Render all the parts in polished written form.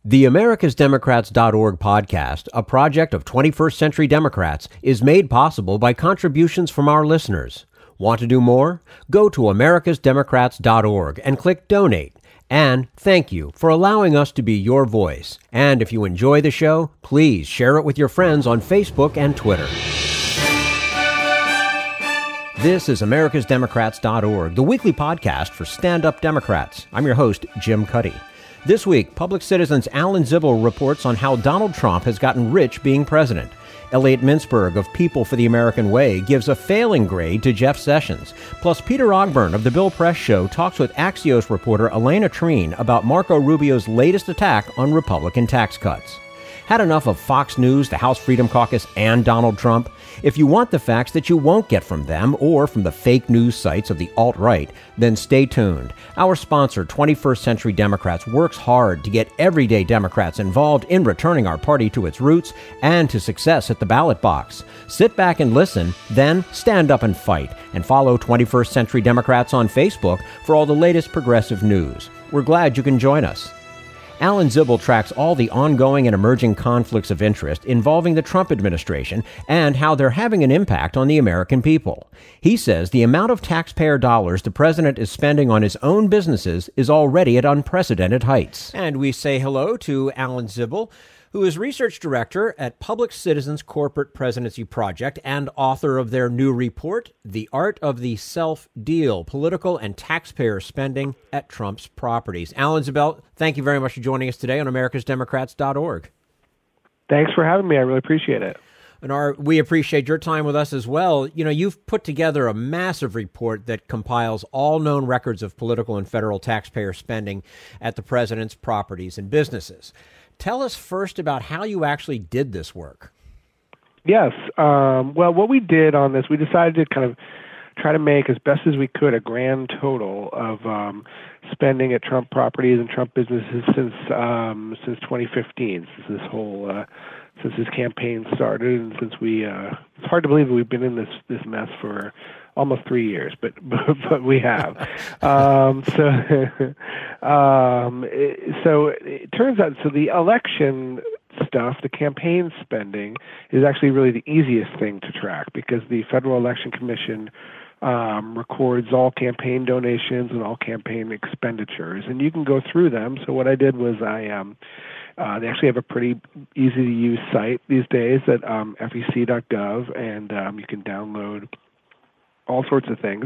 The AmericasDemocrats.org podcast, a project of 21st Century Democrats, is made possible by contributions from our listeners. Want to do more? Go to AmericasDemocrats.org and click Donate. And thank you for allowing us to be your voice. And if you enjoy the show, please share it with your friends on Facebook and Twitter. This is AmericasDemocrats.org, the weekly podcast for stand-up Democrats. I'm your host, Jim Cuddy. This week, Public Citizen's Alan Zibel reports on how Donald Trump has gotten rich being president. Elliot Mincberg of People for the American Way gives a failing grade to Jeff Sessions. Plus, Peter Ogburn of The Bill Press Show talks with Axios reporter Alayna Treene about Marco Rubio's latest attack on Republican tax cuts. Had enough of Fox News, the House Freedom Caucus, and Donald Trump? If you want the facts that you won't get from them or from the fake news sites of the alt-right, then stay tuned. Our sponsor, 21st Century Democrats, works hard to get everyday Democrats involved in returning our party to its roots and to success at the ballot box. Sit back and listen, then stand up and fight. And follow 21st Century Democrats on Facebook for all the latest progressive news. We're glad you can join us. Alan Zibel tracks all the ongoing and emerging conflicts of interest involving the Trump administration and how they're having an impact on the American people. He says the amount of taxpayer dollars the president is spending on his own businesses is already at unprecedented heights. And we say hello to Alan Zibel, who is research director at Public Citizen's Corporate Presidency Project and author of their new report, The Art of the Self-Deal, Political and Taxpayer Spending at Trump's Properties. Alan Zibel, thank you very much for joining us today on AmericasDemocrats.org. Thanks for having me. I really appreciate it. And we appreciate your time with us as well. You know, you've put together a massive report that compiles all known records of political and federal taxpayer spending at the president's properties and businesses. Tell us first about how you actually did this work. Yes. Well, what we did on this, we decided to kind of try to make as best as we could a grand total of spending at Trump properties and Trump businesses since 2015, since this campaign started, and since it's hard to believe that we've been in this mess for almost 3 years, but we have. So it turns out, the election stuff, the campaign spending, is actually really the easiest thing to track because the Federal Election Commission records all campaign donations and all campaign expenditures, and you can go through them. So what I did was they actually have a pretty easy-to-use site these days at fec.gov, and you can download all sorts of things.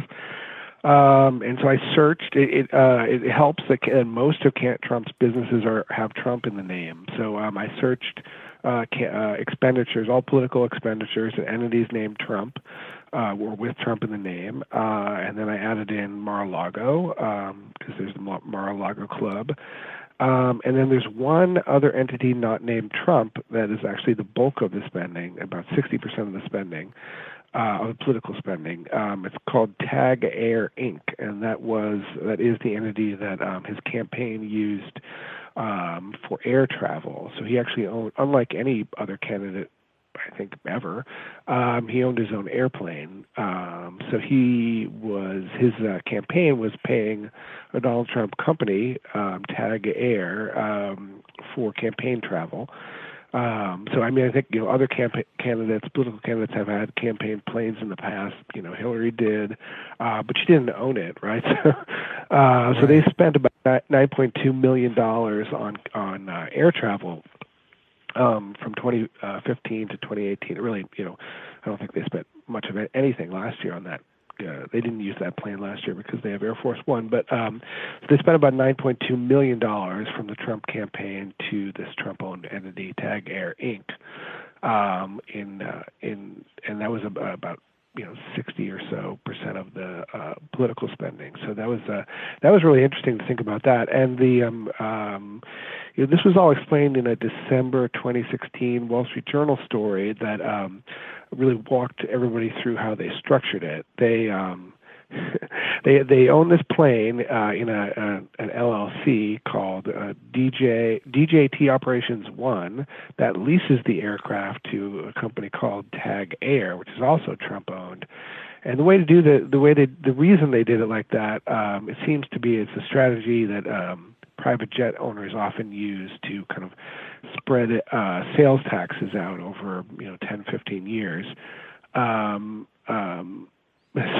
And so I searched. It helps that most of Trump's businesses have Trump in the name. So I searched expenditures, all political expenditures at entities named Trump or with Trump in the name. And then I added in Mar-a-Lago because there's the Mar-a-Lago Club. And then there's one other entity not named Trump that is actually the bulk of the spending, about 60% of the spending, of political spending. It's called taxpayer, Inc., and that is the entity that his campaign used for air travel. So he actually owned, unlike any other candidate, I think ever, he owned his own airplane. So his campaign was paying a Donald Trump company, taxpayer, for campaign travel. So I think other political candidates have had campaign planes in the past. Hillary did, but she didn't own it, right? So they spent about $9.2 million on air travel from 2015 to 2018. Really, I don't think they spent much of anything last year on that. They didn't use that plane last year because they have Air Force One, but so they spent about $9.2 million from the Trump campaign to this Trump-owned entity, taxpayer, Inc. And that was about 60 or so % of the political spending. So that was really interesting to think about that. And this was all explained in a December 2016 Wall Street Journal story that really walked everybody through how they structured it. They own this plane in an LLC called DJT Operations One that leases the aircraft to a company called Tag Air, which is also Trump owned. And the reason they did it like that, it seems to be it's a strategy that private jet owners often use to kind of spread sales taxes out over 10, 15 years.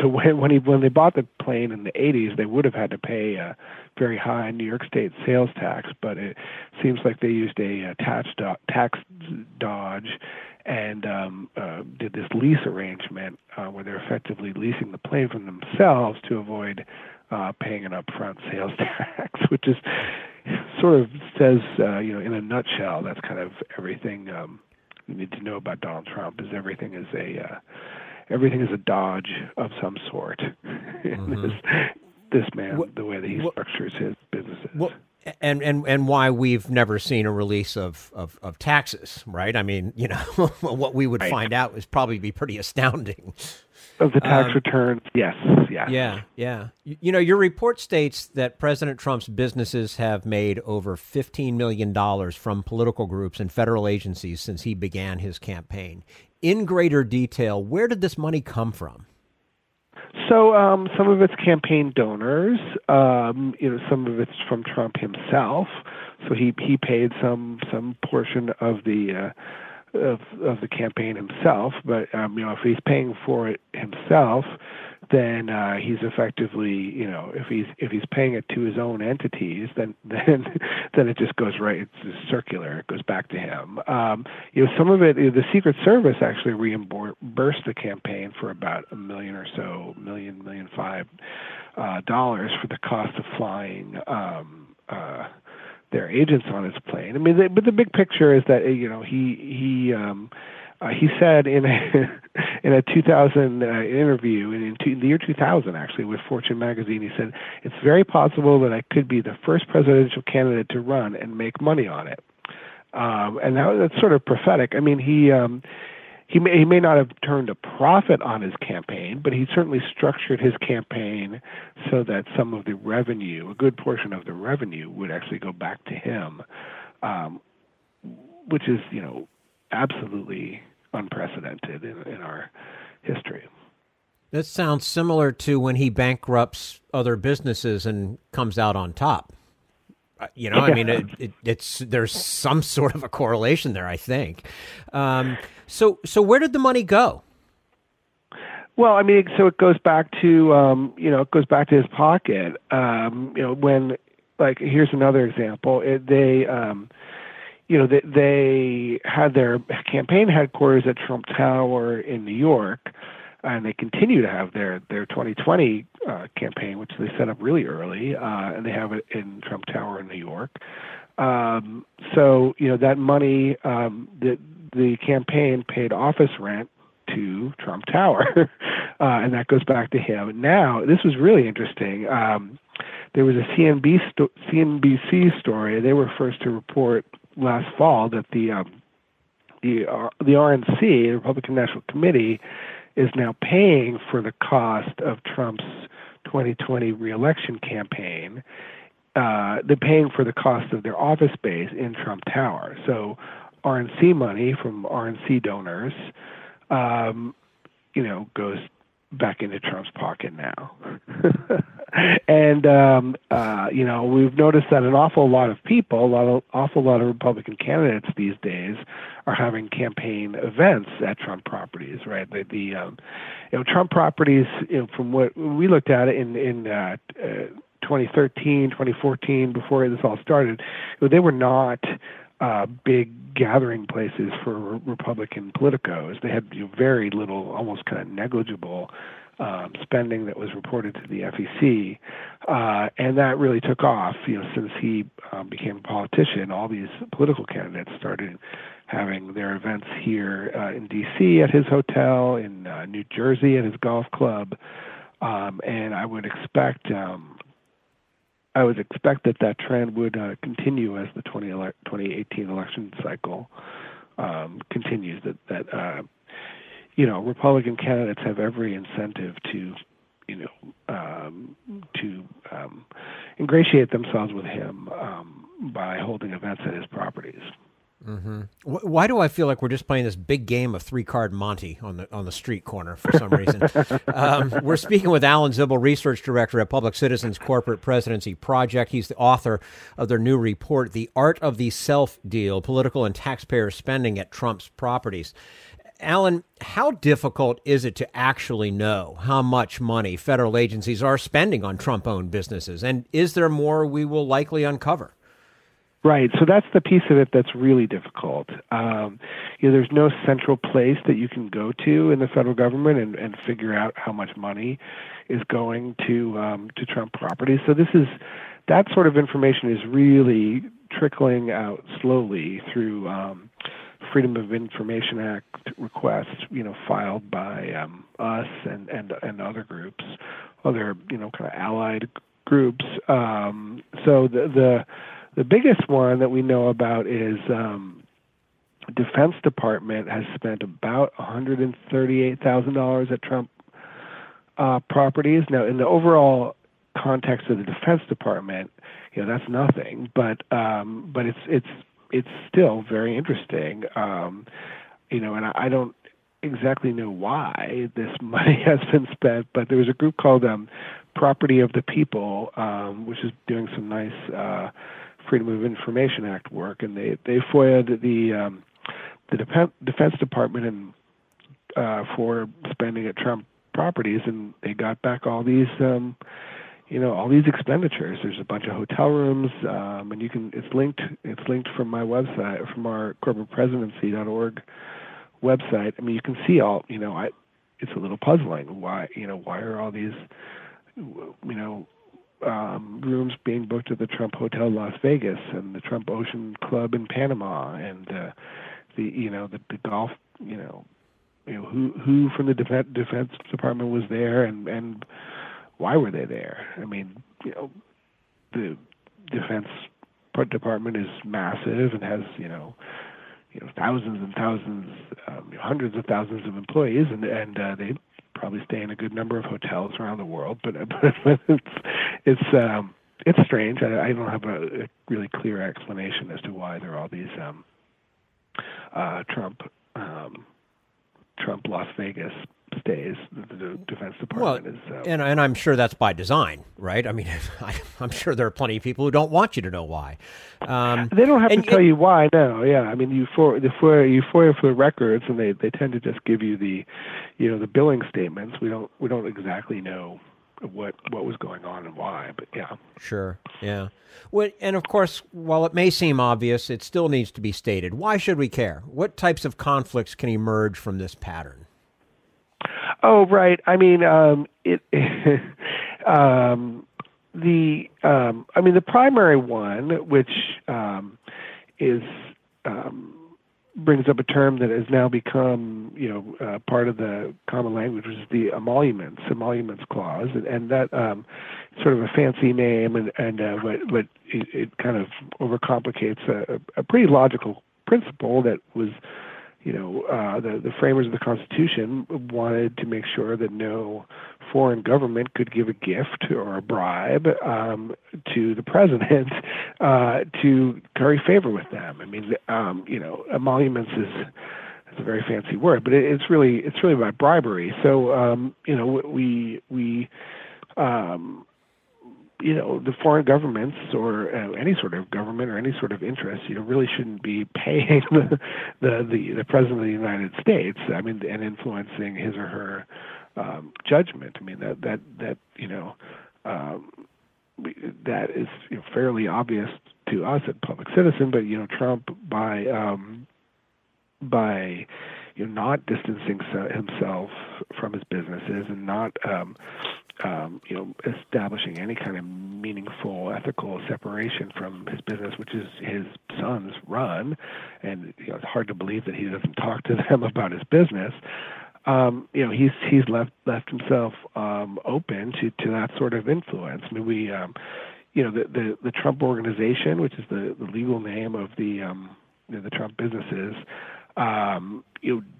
So when they bought the plane in the 80s, they would have had to pay a very high New York State sales tax, but it seems like they used a tax dodge and did this lease arrangement where they're effectively leasing the plane from themselves to avoid paying an upfront sales tax, which is sort of says, in a nutshell, that's kind of everything you need to know about Donald Trump. Is everything is a dodge of some sort. Mm-hmm. this man, the way that he structures his businesses. Well, and why we've never seen a release of taxes, right? I mean, what we would find out is probably be pretty astounding. Of the tax returns, yes. Yeah. Your report states that President Trump's businesses have made over $15 million from political groups and federal agencies since he began his campaign. In greater detail, where did this money come from? So some of it's campaign donors. Some of it's from Trump himself. So he paid some portion of the campaign himself. But if he's paying for it himself, then he's effectively, if he's paying it to his own entities, then it just goes right. It's just circular. It goes back to him. Some of it, the Secret Service actually reimbursed the campaign for about $1 million or so, $1.5 million for the cost of flying their agents on his plane. I mean, but the big picture is that he said in a 2000 interview in the year 2000 actually with Fortune magazine, he said it's very possible that I could be the first presidential candidate to run and make money on it. And that's sort of prophetic. I mean, he may not have turned a profit on his campaign, but he certainly structured his campaign so that some of the revenue, a good portion of the revenue, would actually go back to him, which is, absolutely unprecedented in our history. That sounds similar to when he bankrupts other businesses and comes out on top. I mean, there's some sort of a correlation there, I think. So where did the money go? Well, I mean, so it goes back to his pocket. When, like, here's another example. They had their campaign headquarters at Trump Tower in New York, and they continue to have their 2020 campaign, which they set up really early, and they have it in Trump Tower in New York. So that money, the campaign paid office rent to Trump Tower, and that goes back to him. Now, this was really interesting. There was a CNBC story. They were first to report last fall that the RNC, the Republican National Committee, is now paying for the cost of Trump's 2020 reelection campaign. They're paying for the cost of their office space in Trump Tower. So RNC money from RNC donors, goes back into Trump's pocket now. And, we've noticed that an awful lot of people, awful lot of Republican candidates these days are having campaign events at Trump properties, right? Trump properties, from what we looked at it in 2013, 2014, before this all started, they were not big gathering places for Republican politicos. They had very little, almost kind of negligible spending that was reported to the FEC, and that really took off. Since he became a politician, all these political candidates started having their events here in D.C. at his hotel, in New Jersey at his golf club, and I would expect that trend would continue as the 2018 election cycle continues. That Republican candidates have every incentive to ingratiate themselves with him by holding events at his properties. Mm-hmm. Why do I feel like we're just playing this big game of three-card Monte on the street corner for some reason? We're speaking with Alan Zibel, Research Director at Public Citizens Corporate Presidency Project. He's the author of their new report, The Art of the Self Deal, Political and Taxpayer Spending at Trump's Properties. Alan, how difficult is it to actually know how much money federal agencies are spending on Trump-owned businesses? And is there more we will likely uncover? Right. So that's the piece of it that's really difficult. There's no central place that you can go to in the federal government and figure out how much money is going to Trump properties. So that sort of information is really trickling out slowly through Freedom of Information Act requests, filed by us and other groups, other kind of allied groups. So the biggest one that we know about is Defense Department has spent about $138,000 at Trump properties. Now, in the overall context of the Defense Department, that's nothing, but it's still very interesting. And I don't exactly know why this money has been spent, but there was a group called Property of the People, which is doing some nice Freedom of Information Act work, and they FOIA'd the Defense Department for spending at Trump properties, and they got back all these all these expenditures. There's a bunch of hotel rooms, and it's linked from my website, from our corporatepresidency.org website. I mean, you can see all. It's a little puzzling. Why are all these rooms being booked at the Trump Hotel Las Vegas and the Trump Ocean Club in Panama, and the golf. Who from the Defense Department was there, and why were they there? I mean, the Defense Department is massive and has thousands and thousands, hundreds of thousands of employees, and they probably stay in a good number of hotels around the world. But it's strange. I don't have a really clear explanation as to why there are all these Trump Las Vegas stays. The Defense Department is, and I'm sure that's by design, right? I mean, I'm sure there are plenty of people who don't want you to know why. They don't have to tell you why. No, yeah. I mean, you FOIA for the records, and they tend to just give you the billing statements. We don't exactly know what was going on and why, but yeah. Sure, yeah. Well, and of course, while it may seem obvious, it still needs to be stated. Why should we care? What types of conflicts can emerge from this pattern? Oh, right. I mean, the primary one, which is brings up a term that has now become, part of the common language, which is the emoluments clause, and that sort of a fancy name, but it kind of overcomplicates a pretty logical principle that was. The framers of the Constitution wanted to make sure that no foreign government could give a gift or a bribe to the president to curry favor with them. I mean, emoluments is a very fancy word, but it's really about bribery. So the foreign governments or any sort of government or any sort of interest, really shouldn't be paying the president of the United States. I mean, and influencing his or her judgment. I mean, that is fairly obvious to us at Public Citizen, but Trump by not distancing himself from his businesses and not establishing any kind of meaningful ethical separation from his business, which is his son's run, and it's hard to believe that he doesn't talk to them about his business. He's left himself open to that sort of influence. I mean, the Trump Organization, which is the legal name of the Trump businesses,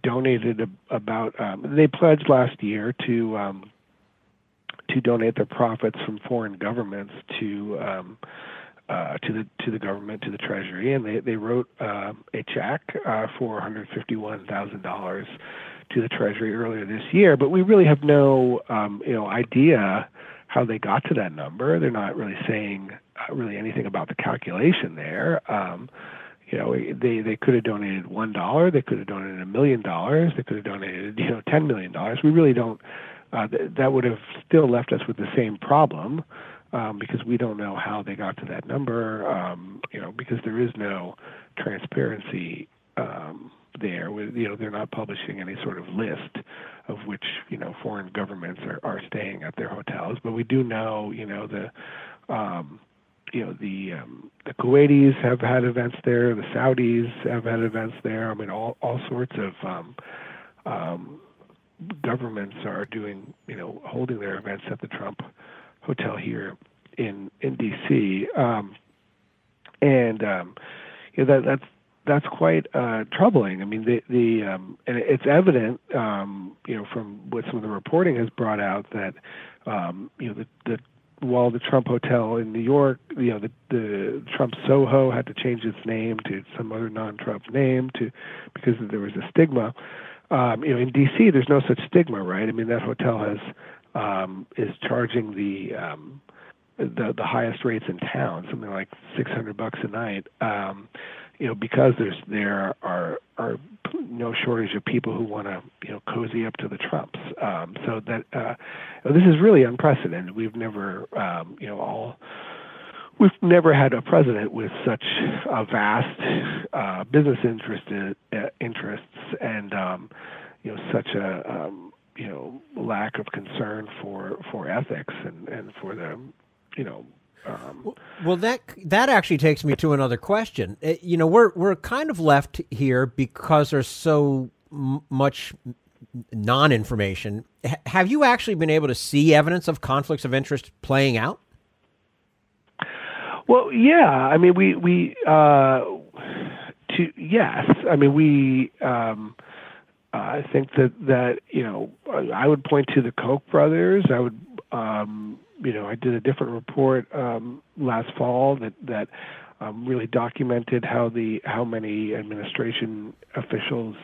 donated about. They pledged last year to donate their profits from foreign governments to to the government, to the Treasury, and they wrote a check for $151,000 to the Treasury earlier this year. But we really have no idea how they got to that number. They're not really saying really anything about the calculation there. They could have donated $1, they could have donated $1 million, they could have donated $10 million. We really don't. That would have still left us with the same problem. Because we don't know how they got to that number, because there is no transparency there. They're not publishing any sort of list of which foreign governments are staying at their hotels. But we do know, the Kuwaitis have had events there, the Saudis have had events there. I mean, all sorts of governments are doing, holding their events at the Trump Hotel here in D.C. That's quite troubling. I mean, and it's evident, from what some of the reporting has brought out that, while the Trump Hotel in New York, the Trump Soho had to change its name to some other non-Trump name because there was a stigma. In D.C. there's no such stigma, right? I mean, that hotel is charging the highest rates in town, something like $600 a night. Because there are no shortage of people who want to cozy up to the Trumps. So that this is really unprecedented. We've never we've never had a president with such a vast business interests and such a lack of concern for ethics and for the Well, that actually takes me to another question. We're kind of left here because there's so much non-information. Have you actually been able to see evidence of conflicts of interest playing out? Well, yeah. I mean, yes. I mean, I think that I would point to the Koch brothers. I would. I did a different report last fall that really documented how many administration officials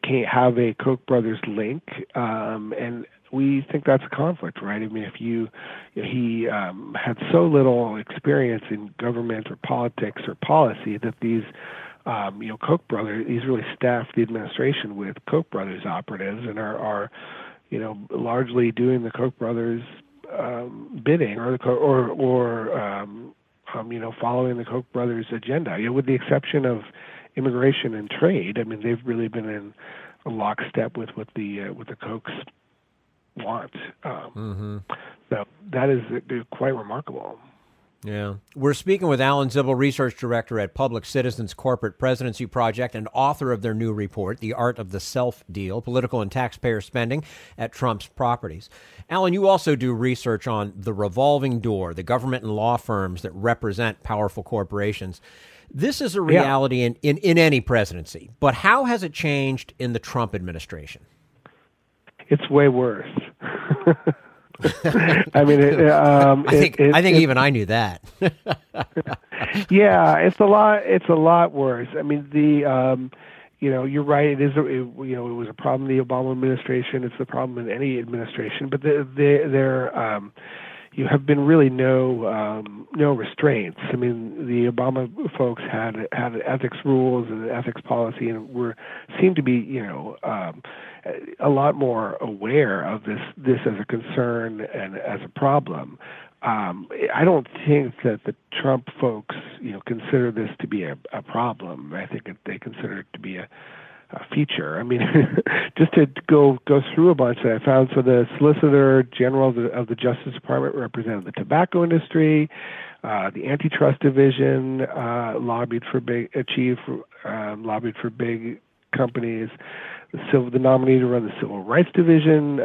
can't have a Koch brothers link, and we think that's a conflict, right? I mean, if he had so little experience in government or politics or policy that these Koch brothers, he's really staffed the administration with Koch brothers operatives and are largely doing the Koch brothers bidding or following the Koch brothers agenda. With the exception of immigration and trade, I mean, they've really been in a lockstep with what the Kochs want. So that is quite remarkable. Yeah. We're speaking with Alan Zibel, Research Director at Public Citizens Corporate Presidency Project and author of their new report, The Art of the Self-Deal, Political and Taxpayer Spending at Trump's Properties. Alan, you also do research on the revolving door, the government and law firms that represent powerful corporations. This is a reality in any presidency, but how has it changed in the Trump administration? It's way worse. I mean, I think even I knew that. Yeah, it's a lot worse. I mean, you're right. It was a problem in the Obama administration. It's the problem in any administration. But there you have been really no restraints. I mean, the Obama folks had ethics rules and an ethics policy, and seemed to be a lot more aware of this as a concern and as a problem. I don't think that the Trump folks consider this to be a problem. I think they consider it to be a feature. I mean, just to go through a bunch that I found. So the Solicitor General of the Justice Department represented the tobacco industry. The Antitrust Division lobbied for big companies. The nominee to run the Civil Rights Division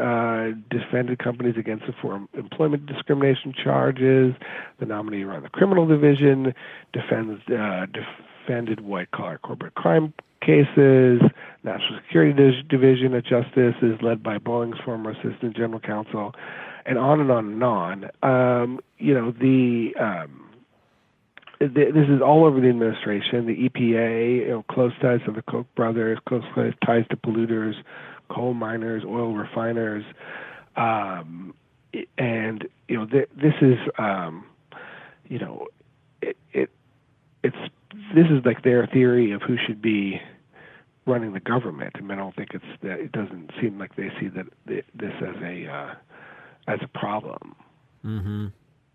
defended companies against it for employment discrimination charges. The nominee to run the Criminal Division defended white-collar corporate crime cases. National Security Division at Justice is led by Boeing's former Assistant General Counsel and on and on and on. This is all over the administration. The EPA, close ties to the Koch brothers, close ties to polluters, coal miners, oil refiners, this is this is like their theory of who should be running the government. I mean, I don't think it doesn't seem like they see that this as a problem. Mm-hmm.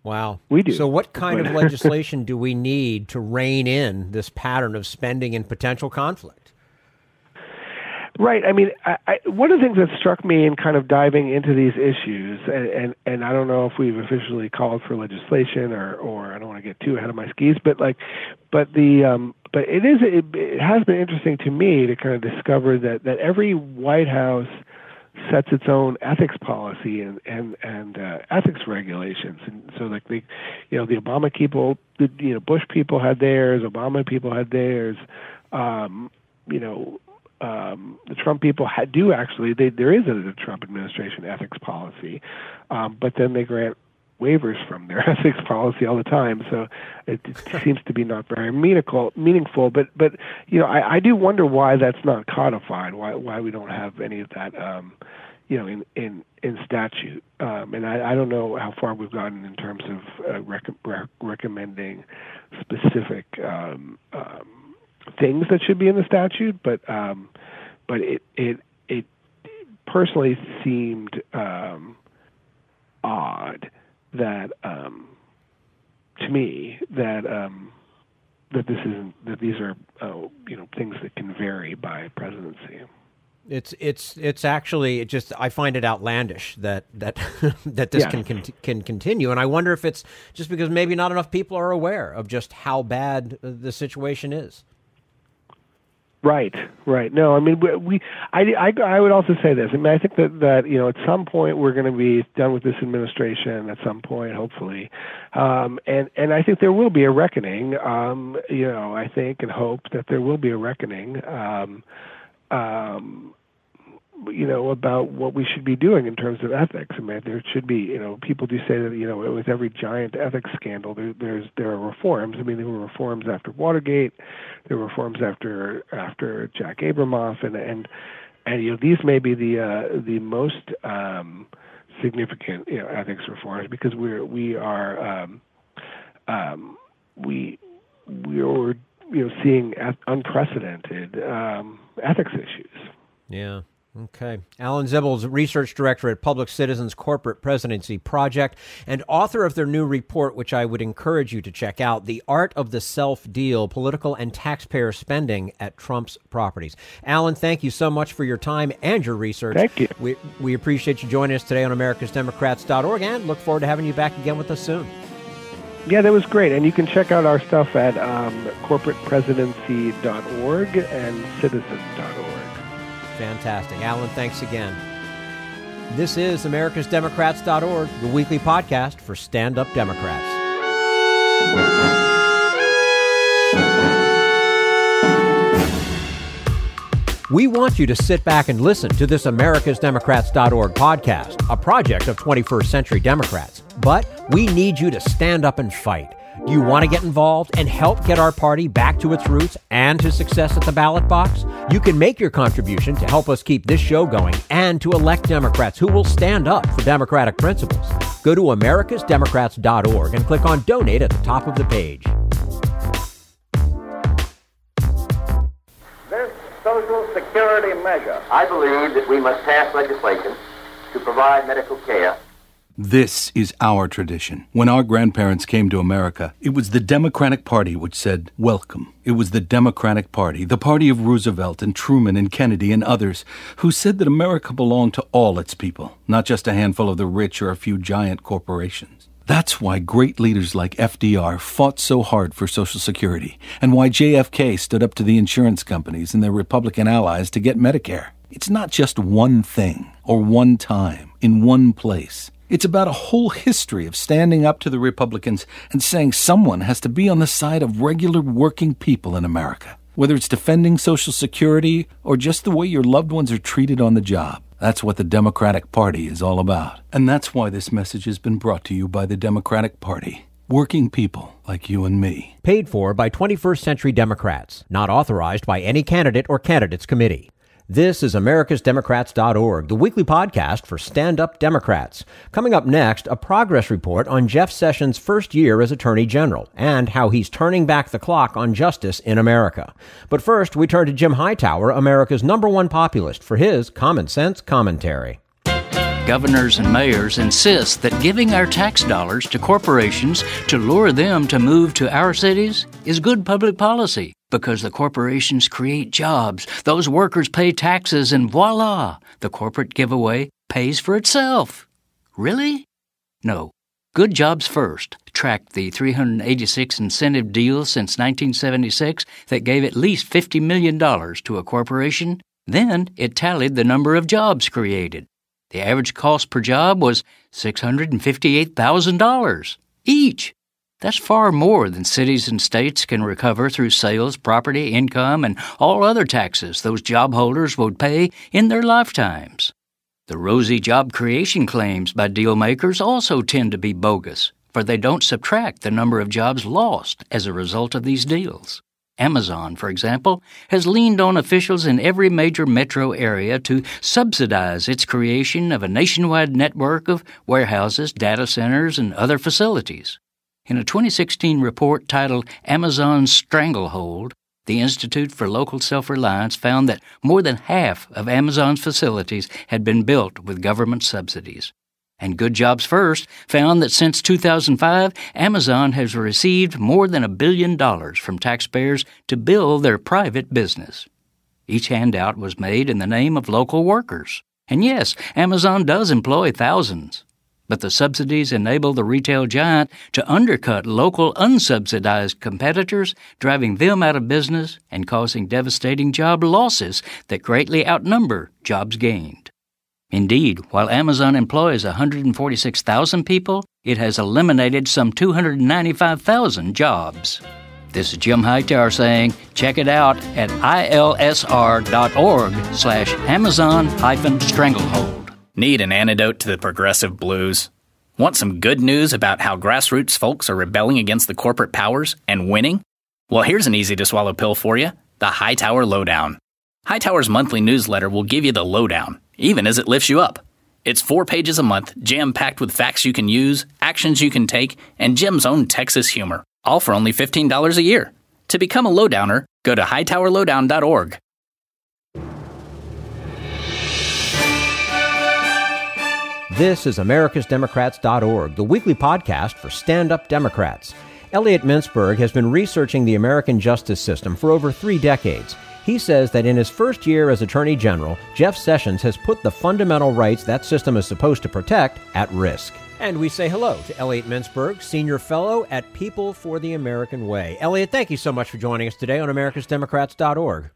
Wow. We do. So what kind of legislation do we need to rein in this pattern of spending and potential conflict? Right. I mean, one of the things that struck me in kind of diving into these issues, and I don't know if we've officially called for legislation or I don't want to get too ahead of my skis, but it has been interesting to me to kind of discover that every White House sets its own ethics policy and ethics regulations, and so like the Obama people, Bush people had theirs, Obama people had theirs, the Trump people do actually. There is a Trump administration ethics policy, but then they grant waivers from their ethics policy all the time. So it seems to be not very meaningful. But I do wonder why that's not codified. Why we don't have any of that, in statute. And I don't know how far we've gotten in terms of recommending specific things that should be in the statute, but it personally seemed odd that to me that these are things that can vary by presidency. It's actually just, I find it outlandish that this can continue, and I wonder if it's just because maybe not enough people are aware of just how bad the situation is. Right. No, I mean, I would also say this. I mean, I think that at some point we're going to be done with this administration. At some point, hopefully, and I think there will be a reckoning. I think and hope that there will be a reckoning. About what we should be doing in terms of ethics. I mean, there should be, people do say that, with every giant ethics scandal, there are reforms. I mean, there were reforms after Watergate, there were reforms after Jack Abramoff, and these may be the most significant, ethics reforms, because we are seeing unprecedented ethics issues. Yeah. Okay. Alan Zibel is research director at Public Citizen's Corporate Presidency Project and author of their new report, which I would encourage you to check out, The Art of the Self-Deal, Political and Taxpayer Spending at Trump's Properties. Alan, thank you so much for your time and your research. Thank you. We appreciate you joining us today on americasdemocrats.org and look forward to having you back again with us soon. Yeah, that was great. And you can check out our stuff at corporatepresidency.org and citizens.org. Fantastic. Alan, thanks again. This is americasdemocrats.org, the weekly podcast for stand-up Democrats. We want you to sit back and listen to this americasdemocrats.org podcast, a project of 21st Century Democrats. But we need you to stand up and fight. Do you want to get involved and help get our party back to its roots and to success at the ballot box? You can make your contribution to help us keep this show going and to elect Democrats who will stand up for democratic principles. Go to americasdemocrats.org and click on Donate at the top of the page. This Social Security measure, I believe that we must pass legislation to provide medical care. This is our tradition. When our grandparents came to America, it was the Democratic Party which said, welcome. It was the Democratic Party, the party of Roosevelt and Truman and Kennedy and others, who said that America belonged to all its people, not just a handful of the rich or a few giant corporations. That's why great leaders like FDR fought so hard for Social Security, and why JFK stood up to the insurance companies and their Republican allies to get Medicare. It's not just one thing, or one time, in one place. It's about a whole history of standing up to the Republicans and saying someone has to be on the side of regular working people in America, whether it's defending Social Security or just the way your loved ones are treated on the job. That's what the Democratic Party is all about. And that's why this message has been brought to you by the Democratic Party. Working people like you and me. Paid for by 21st Century Democrats. Not authorized by any candidate or candidates committee. This is americasdemocrats.org, the weekly podcast for stand-up Democrats. Coming up next, a progress report on Jeff Sessions' first year as Attorney General and how he's turning back the clock on justice in America. But first, we turn to Jim Hightower, America's #1 populist, for his common sense commentary. Governors and mayors insist that giving our tax dollars to corporations to lure them to move to our cities is good public policy because the corporations create jobs, those workers pay taxes, and voila, the corporate giveaway pays for itself. Really? No. Good Jobs First tracked the 386 incentive deals since 1976 that gave at least $50 million to a corporation. Then it tallied the number of jobs created. The average cost per job was $658,000 each. That's far more than cities and states can recover through sales, property, income, and all other taxes those job holders would pay in their lifetimes. The rosy job creation claims by deal makers also tend to be bogus, for they don't subtract the number of jobs lost as a result of these deals. Amazon, for example, has leaned on officials in every major metro area to subsidize its creation of a nationwide network of warehouses, data centers, and other facilities. In a 2016 report titled Amazon's Stranglehold, the Institute for Local Self-Reliance found that more than half of Amazon's facilities had been built with government subsidies. And Good Jobs First found that since 2005, Amazon has received more than $1 billion from taxpayers to build their private business. Each handout was made in the name of local workers. And yes, Amazon does employ thousands. But the subsidies enable the retail giant to undercut local unsubsidized competitors, driving them out of business and causing devastating job losses that greatly outnumber jobs gained. Indeed, while Amazon employs 146,000 people, it has eliminated some 295,000 jobs. This is Jim Hightower saying, check it out at ilsr.org/Amazon-Stranglehold. Need an antidote to the progressive blues? Want some good news about how grassroots folks are rebelling against the corporate powers and winning? Well, here's an easy-to-swallow pill for you, the Hightower Lowdown. Hightower's monthly newsletter will give you the lowdown, even as it lifts you up. It's 4 pages a month, jam-packed with facts you can use, actions you can take, and Jim's own Texas humor, all for only $15 a year. To become a lowdowner, go to hightowerlowdown.org. This is americasdemocrats.org, the weekly podcast for stand-up Democrats. Elliot Mincberg has been researching the American justice system for over 3 decades. He says that in his first year as Attorney General, Jeff Sessions has put the fundamental rights that system is supposed to protect at risk. And we say hello to Elliot Mincberg, Senior Fellow at People for the American Way. Elliot, thank you so much for joining us today on americasdemocrats.org.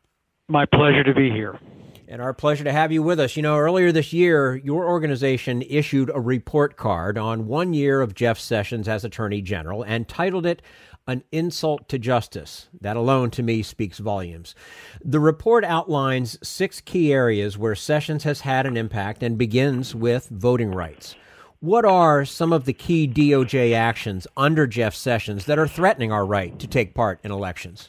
My pleasure to be here. And our pleasure to have you with us. You know, earlier this year, your organization issued a report card on 1 year of Jeff Sessions as Attorney General and titled it An Insult to Justice. That alone, to me, speaks volumes. The report outlines 6 key areas where Sessions has had an impact and begins with voting rights. What are some of the key DOJ actions under Jeff Sessions that are threatening our right to take part in elections?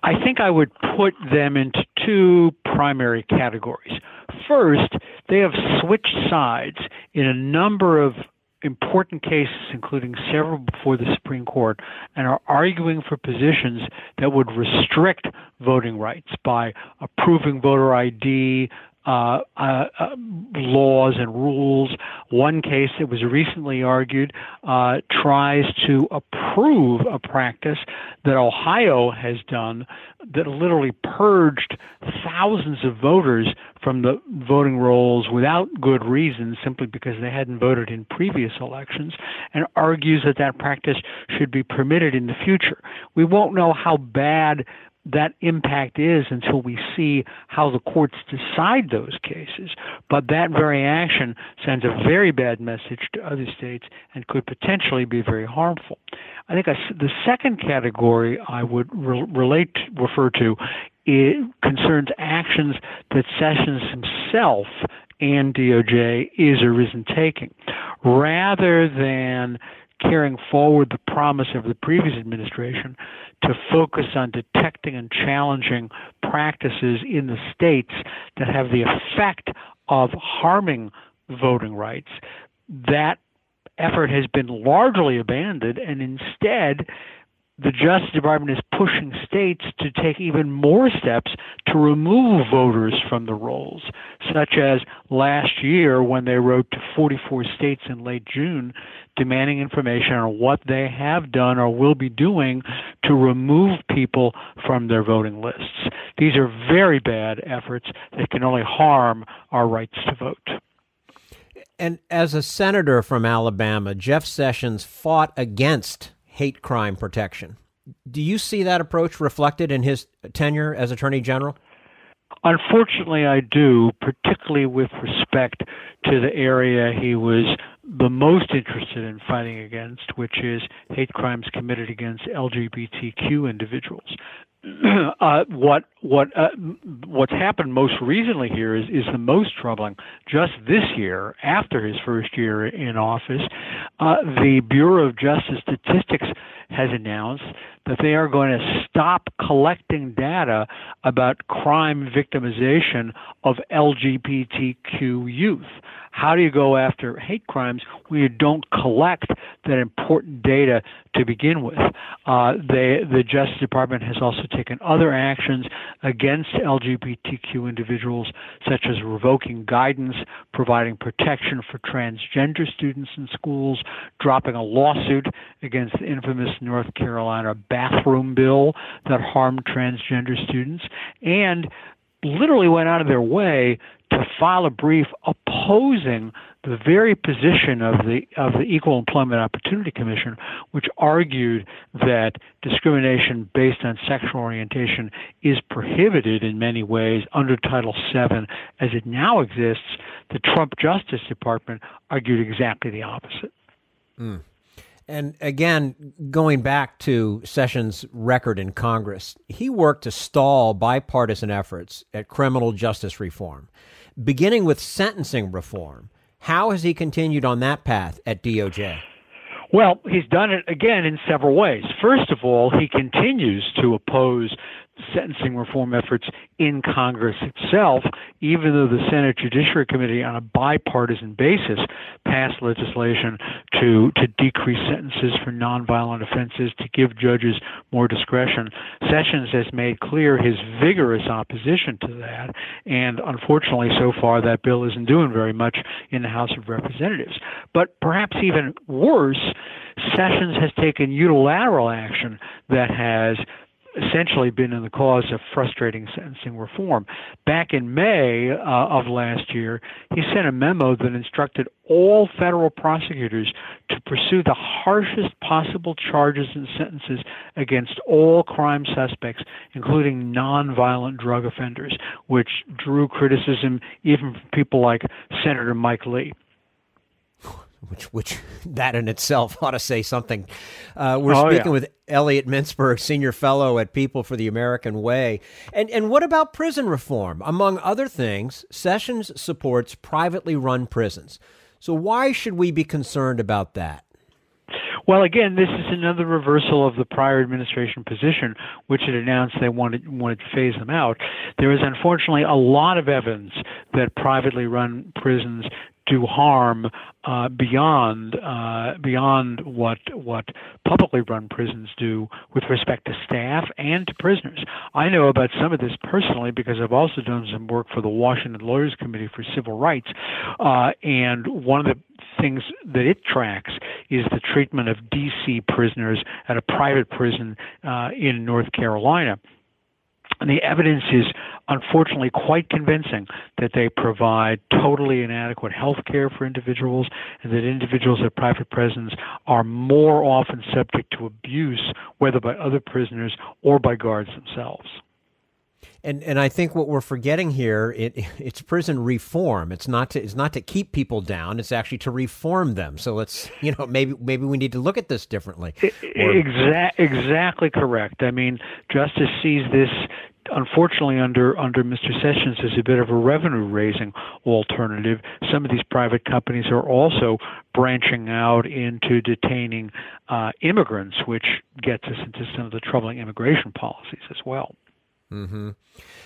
I think I would put them into 2 primary categories. First, they have switched sides in a number of important cases, including several before the Supreme Court, and are arguing for positions that would restrict voting rights by approving voter ID, laws and rules. One case that was recently argued tries to approve a practice that Ohio has done that literally purged thousands of voters from the voting rolls without good reason, simply because they hadn't voted in previous elections, and argues that that practice should be permitted in the future. We won't know how bad that impact is until we see how the courts decide those cases. But that very action sends a very bad message to other states and could potentially be very harmful. I think the second category I would refer to concerns actions that Sessions himself and DOJ is a reason taking. Rather than carrying forward the promise of the previous administration to focus on detecting and challenging practices in the states that have the effect of harming voting rights, that effort has been largely abandoned, and instead the Justice Department is pushing states to take even more steps to remove voters from the rolls, such as last year when they wrote to 44 states in late June demanding information on what they have done or will be doing to remove people from their voting lists. These are very bad efforts that can only harm our rights to vote. And as a senator from Alabama, Jeff Sessions fought against hate crime protection. Do you see that approach reflected in his tenure as Attorney General? Unfortunately, I do, particularly with respect to the area he was the most interested in fighting against, which is hate crimes committed against LGBTQ individuals. What's happened most recently here is the most troubling. Just this year, after his first year in office, the Bureau of Justice Statistics has announced that they are going to stop collecting data about crime victimization of LGBTQ youth. How do you go after hate crimes when you don't collect that important data to begin with? The Justice Department has also taken other actions against LGBTQ individuals, such as revoking guidance, providing protection for transgender students in schools, dropping a lawsuit against the infamous North Carolina bathroom bill that harmed transgender students, and literally went out of their way to file a brief opposing the very position of the Equal Employment Opportunity Commission, which argued that discrimination based on sexual orientation is prohibited in many ways under Title VII as it now exists. The Trump Justice Department argued exactly the opposite. Mm. And again, going back to Sessions' record in Congress, he worked to stall bipartisan efforts at criminal justice reform, beginning with sentencing reform. How has he continued on that path at DOJ? Well, he's done it again in several ways. First of all, he continues to oppose sentencing reform efforts in Congress itself, even though the Senate Judiciary Committee on a bipartisan basis passed legislation to decrease sentences for nonviolent offenses, to give judges more discretion. Sessions has made clear his vigorous opposition to that, and unfortunately so far that bill isn't doing very much in the House of Representatives. But perhaps even worse, Sessions has taken unilateral action that has essentially been in the cause of frustrating sentencing reform. Back in May of last year, he sent a memo that instructed all federal prosecutors to pursue the harshest possible charges and sentences against all crime suspects, including nonviolent drug offenders, which drew criticism even from people like Senator Mike Lee. Which that in itself ought to say something. We're speaking with Elliot Mincberg, Senior Fellow at People for the American Way. And what about prison reform? Among other things, Sessions supports privately run prisons. So why should we be concerned about that? Well, again, this is another reversal of the prior administration position, which had announced they wanted to phase them out. There is unfortunately a lot of evidence that privately run prisons do harm beyond what publicly run prisons do with respect to staff and to prisoners. I know about some of this personally because I've also done some work for the Washington Lawyers Committee for Civil Rights, and one of the things that it tracks is the treatment of D.C. prisoners at a private prison in North Carolina. And the evidence is unfortunately quite convincing that they provide totally inadequate health care for individuals, and that individuals at private prisons are more often subject to abuse, whether by other prisoners or by guards themselves. And I think what we're forgetting here, it's prison reform. It's not to keep people down. It's actually to reform them. So let's, maybe we need to look at this differently. Exactly correct. I mean, justice sees this unfortunately, under Mr. Sessions, is a bit of a revenue-raising alternative. Some of these private companies are also branching out into detaining immigrants, which gets us into some of the troubling immigration policies as well. Mm-hmm.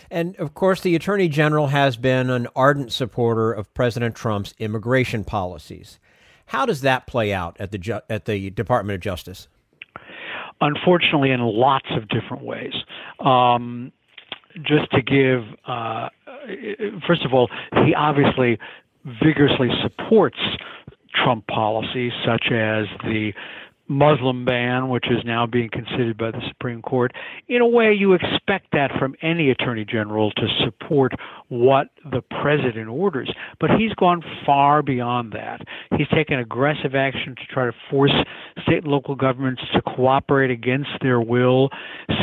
And, of course, the Attorney General has been an ardent supporter of President Trump's immigration policies. How does that play out at the Department of Justice? Unfortunately, in lots of different ways. Just to give, first of all, he obviously vigorously supports Trump policies such as the Muslim ban, which is now being considered by the Supreme Court. In a way, you expect that from any attorney general to support what the president orders. But he's gone far beyond that. He's taken aggressive action to try to force state and local governments to cooperate against their will.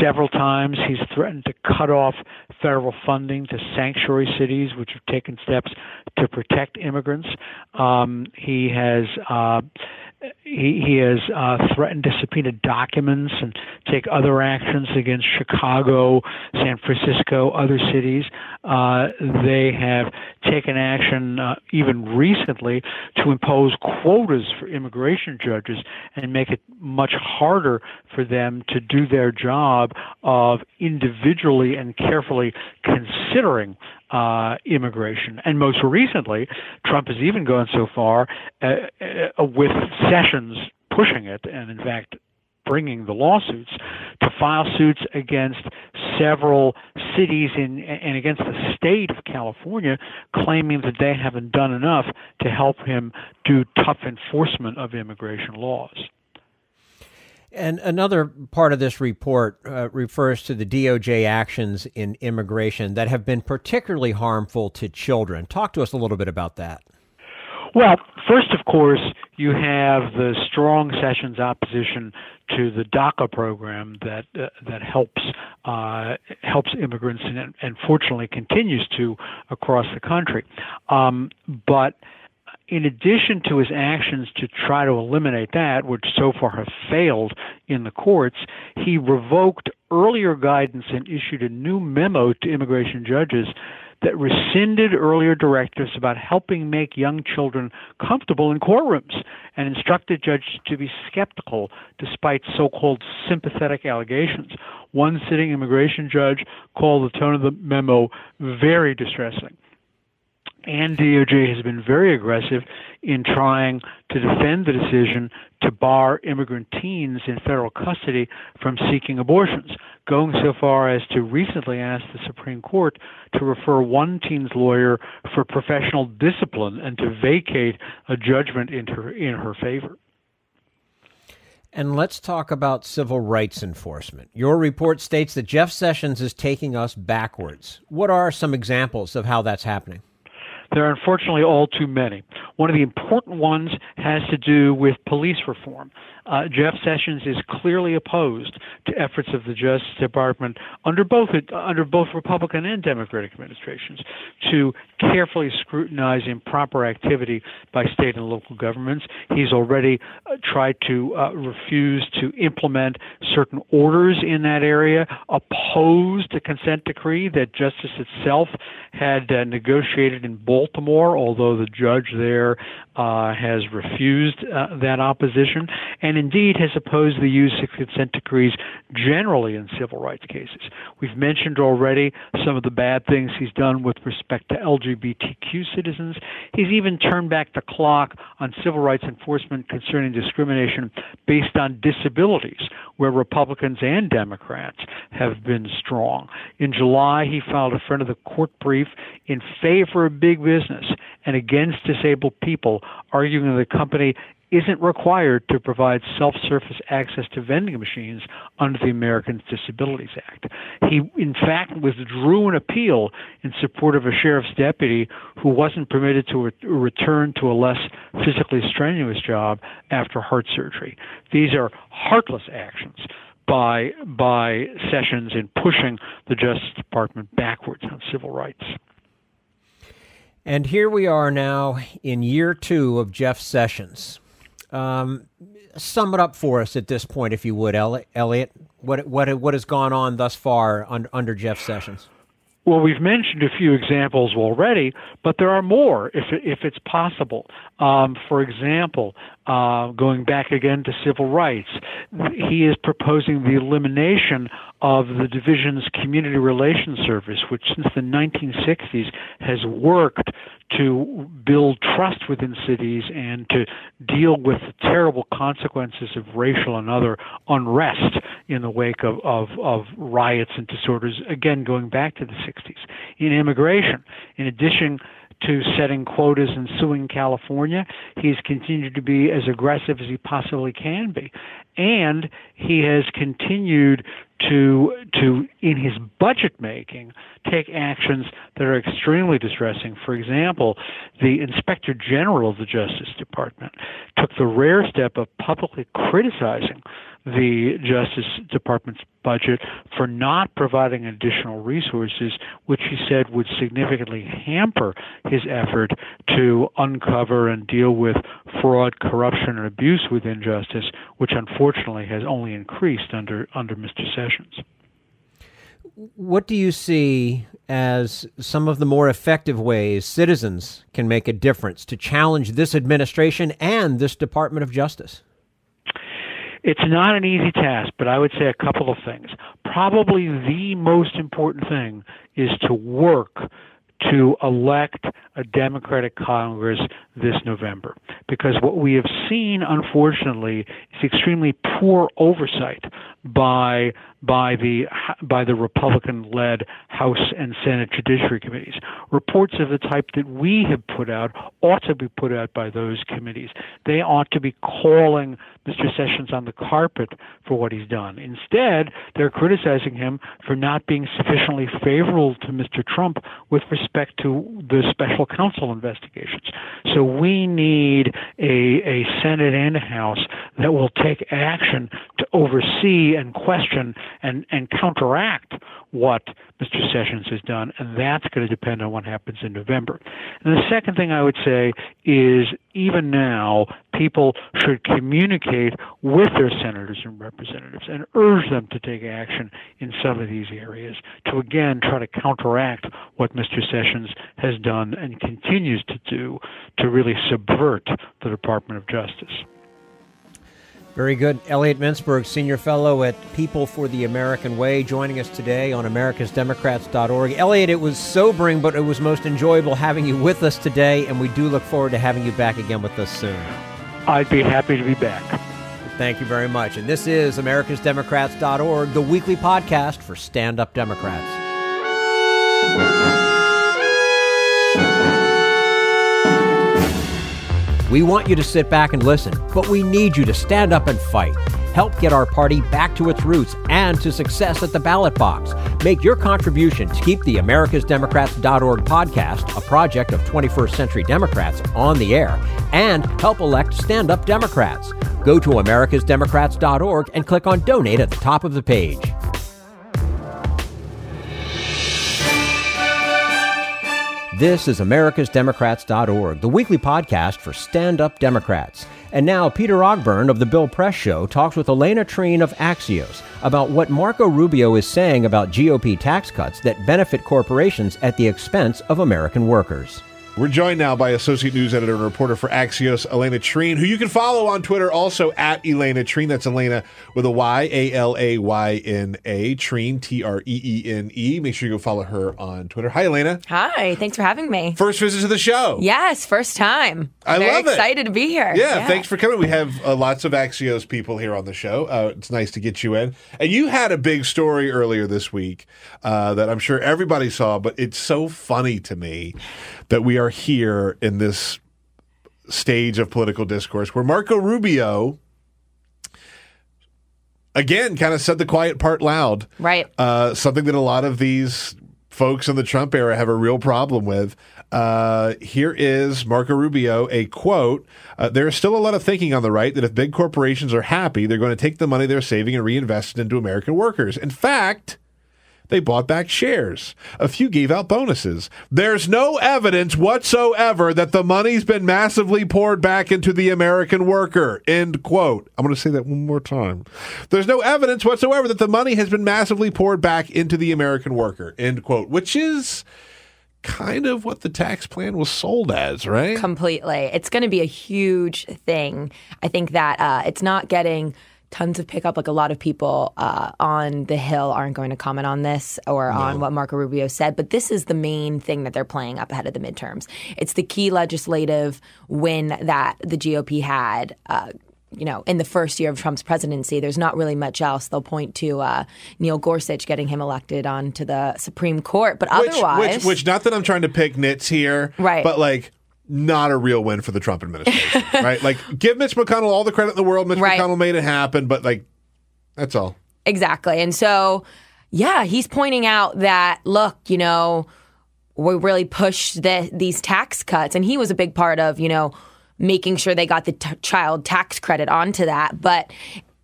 Several times he's threatened to cut off federal funding to sanctuary cities, which have taken steps to protect immigrants. He has threatened to subpoena documents and take other actions against Chicago, San Francisco, other cities. They have taken action even recently to impose quotas for immigration judges and make it much harder for them to do their job of individually and carefully considering immigration. And most recently, Trump has even gone so far with Sessions pushing it, and in fact bringing the lawsuits, to file suits against several cities and against the state of California, claiming that they haven't done enough to help him do tough enforcement of immigration laws. And another part of this report refers to the DOJ actions in immigration that have been particularly harmful to children. Talk to us a little bit about that. Well, first, of course, you have the strong Sessions opposition to the DACA program that helps immigrants and fortunately continues to across the country. But in addition to his actions to try to eliminate that, which so far have failed in the courts, he revoked earlier guidance and issued a new memo to immigration judges that rescinded earlier directives about helping make young children comfortable in courtrooms and instructed judges to be skeptical despite so-called sympathetic allegations. One sitting immigration judge called the tone of the memo very distressing. And DOJ has been very aggressive in trying to defend the decision to bar immigrant teens in federal custody from seeking abortions, going so far as to recently ask the Supreme Court to refer one teen's lawyer for professional discipline and to vacate a judgment in her favor. And let's talk about civil rights enforcement. Your report states that Jeff Sessions is taking us backwards. What are some examples of how that's happening? There are unfortunately all too many. One of the important ones has to do with police reform. Jeff Sessions is clearly opposed to efforts of the Justice Department under both Republican and Democratic administrations to carefully scrutinize improper activity by state and local governments. He's already tried to refuse to implement certain orders in that area, opposed a consent decree that justice itself had negotiated in Baltimore, although the judge there has refused that opposition, and indeed has opposed the use of consent decrees generally in civil rights cases. We've mentioned already some of the bad things he's done with respect to LGBTQ citizens. He's even turned back the clock on civil rights enforcement concerning discrimination based on disabilities, where Republicans and Democrats have been strong. In July, he filed a front of the court brief in favor of big business and against disabled people, arguing that the company isn't required to provide self-service access to vending machines under the Americans with Disabilities Act. He, in fact, withdrew an appeal in support of a sheriff's deputy who wasn't permitted to return to a less physically strenuous job after heart surgery. These are heartless actions by Sessions in pushing the Justice Department backwards on civil rights. And here we are now in year 2 of Jeff Sessions. Sum it up for us at this point, if you would, Elliot. What has gone on thus far under Jeff Sessions? Well, we've mentioned a few examples already, but there are more if it's possible. For example, going back again to civil rights, he is proposing the elimination of the division's Community Relations Service, which since the 1960s has worked to build trust within cities and to deal with the terrible consequences of racial and other unrest in the wake of riots and disorders, again going back to the 60s. In immigration, in addition to setting quotas and suing California, he's continued to be as aggressive as he possibly can be. And he has continued to in his budget making, take actions that are extremely distressing. For example, the Inspector General of the Justice Department took the rare step of publicly criticizing the Justice Department's budget for not providing additional resources, which he said would significantly hamper his effort to uncover and deal with fraud, corruption, and abuse within justice, which unfortunately has only increased under Mr. Sessions. What do you see as some of the more effective ways citizens can make a difference to challenge this administration and this Department of Justice? It's not an easy task, but I would say a couple of things. Probably the most important thing is to work to elect a Democratic Congress this November, because what we have seen, unfortunately, is extremely poor oversight by the Republican-led House and Senate Judiciary Committees. Reports of the type that we have put out ought to be put out by those committees. They ought to be calling Mr. Sessions on the carpet for what he's done. Instead, they're criticizing him for not being sufficiently favorable to Mr. Trump with respect to the special counsel investigations. So we need a Senate and a House that will take action to oversee and question and counteract what Mr. Sessions has done, and that's going to depend on what happens in November. And the second thing I would say is even now, people should communicate with their senators and representatives and urge them to take action in some of these areas to, again, try to counteract what Mr. Sessions has done and continues to do to really subvert the Department of Justice. Very good. Elliot Mincberg, Senior Fellow at People for the American Way, joining us today on americasdemocrats.org. Elliot, it was sobering, but it was most enjoyable having you with us today, and we do look forward to having you back again with us soon. I'd be happy to be back. Thank you very much. And this is americasdemocrats.org, the weekly podcast for stand-up Democrats. We want you to sit back and listen, but we need you to stand up and fight. Help get our party back to its roots and to success at the ballot box. Make your contribution to keep the americasdemocrats.org podcast, a project of 21st Century Democrats, on the air, and help elect stand-up Democrats. Go to americasdemocrats.org and click on Donate at the top of the page. This is americasdemocrats.org, the weekly podcast for stand-up Democrats. And now Peter Ogburn of the Bill Press Show talks with Alayna Treene of Axios about what Marco Rubio is saying about GOP tax cuts that benefit corporations at the expense of American workers. We're joined now by Associate News Editor and reporter for Axios, Alayna Treene, who you can follow on Twitter also at Alayna Treene. That's Alayna with a Y, A-L-A-Y-N-A, Treene, T-R-E-E-N-E. Make sure you go follow her on Twitter. Hi, Alayna. Hi, thanks for having me. First visit to the show. Yes, first time. I love it. Very excited to be here. Yeah, thanks for coming. We have lots of Axios people here on the show. It's nice to get you in. And you had a big story earlier this week that I'm sure everybody saw, but it's so funny to me that we are here in this stage of political discourse where Marco Rubio, again, kind of said the quiet part loud. Right. Something that a lot of these folks in the Trump era have a real problem with. Here is Marco Rubio, a quote, "There's still a lot of thinking on the right that if big corporations are happy, they're going to take the money they're saving and reinvest it into American workers. In fact, They bought back shares. A few gave out bonuses. There's no evidence whatsoever that the money's been massively poured back into the American worker. End quote. I'm going to say that one more time. There's no evidence whatsoever that the money has been massively poured back into the American worker. End quote. Which is kind of what the tax plan was sold as, right? Completely. It's going to be a huge thing. I think that it's not getting tons of pickup. Like a lot of people on the Hill aren't going to comment on this or on what Marco Rubio said, but this is the main thing that they're playing up ahead of the midterms. It's the key legislative win that the GOP had in the first year of Trump's presidency. There's not really much else. They'll point to Neil Gorsuch getting him elected onto the Supreme Court, but otherwise... Which not that I'm trying to pick nits here, right? But like, not a real win for the Trump administration, right? Like, give Mitch McConnell all the credit in the world. Mitch McConnell made it happen, but like, that's all. Exactly. And so, yeah, he's pointing out that, look, we really pushed these tax cuts, and he was a big part of, making sure they got the child tax credit onto that. But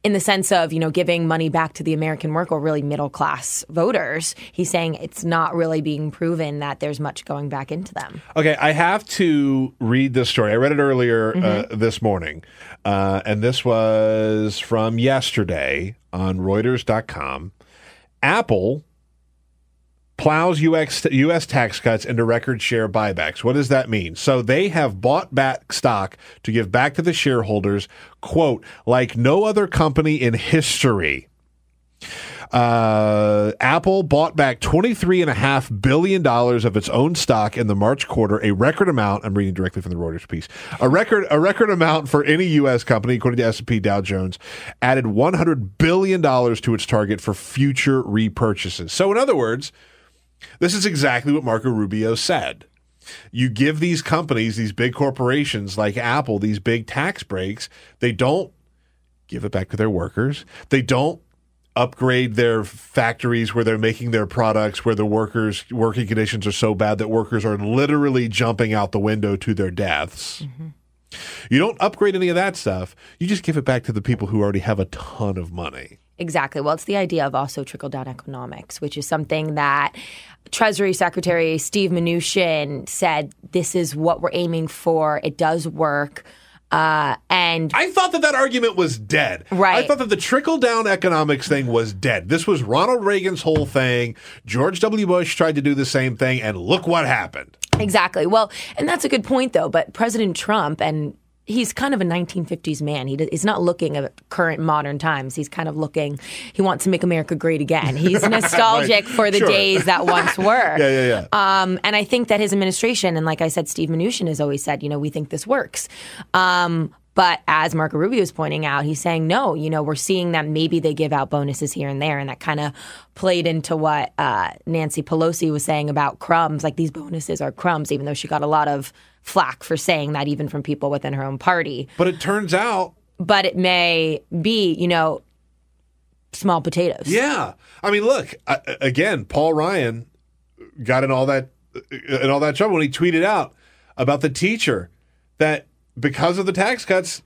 in the sense of, giving money back to the American worker, really middle-class voters, he's saying it's not really being proven that there's much going back into them. Okay, I have to read this story. I read it earlier this morning, and this was from yesterday on Reuters.com. Apple plows U.S. tax cuts into record share buybacks. What does that mean? So they have bought back stock to give back to the shareholders, quote, like no other company in history. Apple bought back $23.5 billion of its own stock in the March quarter, a record amount. I'm reading directly from the Reuters piece. A record amount for any U.S. company, according to S&P Dow Jones, added $100 billion to its target for future repurchases. So in other words, this is exactly what Marco Rubio said. You give these companies, these big corporations like Apple, these big tax breaks. They don't give it back to their workers. They don't upgrade their factories where they're making their products, where the workers' working conditions are so bad that workers are literally jumping out the window to their deaths. Mm-hmm. You don't upgrade any of that stuff. You just give it back to the people who already have a ton of money. Exactly. Well, it's the idea of also trickle-down economics, which is something that Treasury Secretary Steve Mnuchin said, this is what we're aiming for. It does work. And I thought that argument was dead. Right. I thought that the trickle-down economics thing was dead. This was Ronald Reagan's whole thing. George W. Bush tried to do the same thing, and look what happened. Exactly. Well, and that's a good point, though. But President Trump, and he's kind of a 1950s man. He's not looking at current modern times. He's kind of looking, he wants to make America great again. He's nostalgic right. for the days that once were. Yeah. And I think that his administration, and like I said, Steve Mnuchin has always said, we think this works. But as Marco Rubio is pointing out, he's saying, no, we're seeing that maybe they give out bonuses here and there. And that kind of played into what Nancy Pelosi was saying about crumbs. Like, these bonuses are crumbs, even though she got a lot of flack for saying that, even from people within her own party. But it turns out. But it may be, small potatoes. Yeah. I mean, look, again, Paul Ryan got in all that trouble when he tweeted out about the teacher that, because of the tax cuts,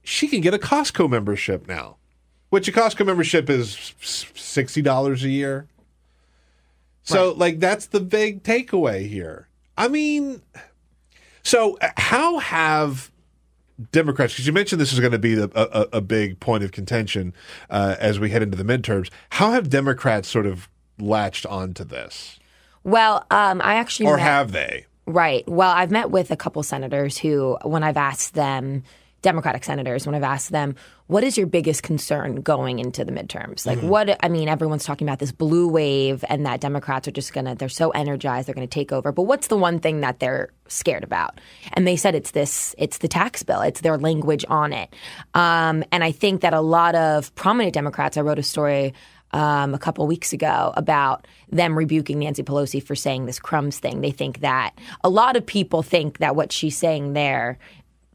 she can get a Costco membership now, which a Costco membership is $60 a year. So, that's the big takeaway here. I mean, so how have Democrats, because you mentioned this is going to be a big point of contention as we head into the midterms, how have Democrats sort of latched onto this? Well, I actually Or have they? Right. Well, I've met with a couple senators who, when I've asked them, Democratic senators, when I've asked them, what is your biggest concern going into the midterms? Like, everyone's talking about this blue wave and that Democrats are they're so energized, they're going to take over. But what's the one thing that they're scared about? And they said it's the tax bill. It's their language on it. And I think that a lot of prominent Democrats, I wrote a story a couple weeks ago about them rebuking Nancy Pelosi for saying this crumbs thing. They think that a lot of people think that what she's saying there,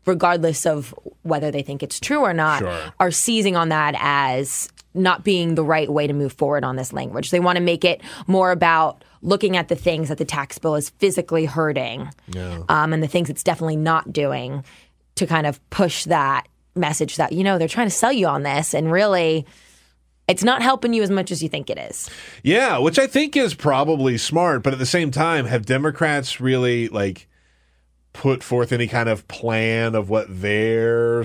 regardless of whether they think it's true or not, are seizing on that as not being the right way to move forward on this language. They want to make it more about looking at the things that the tax bill is physically hurting and the things it's definitely not doing to kind of push that message that, they're trying to sell you on this, and really it's not helping you as much as you think it is. Yeah, which I think is probably smart. But at the same time, have Democrats really put forth any kind of plan of what their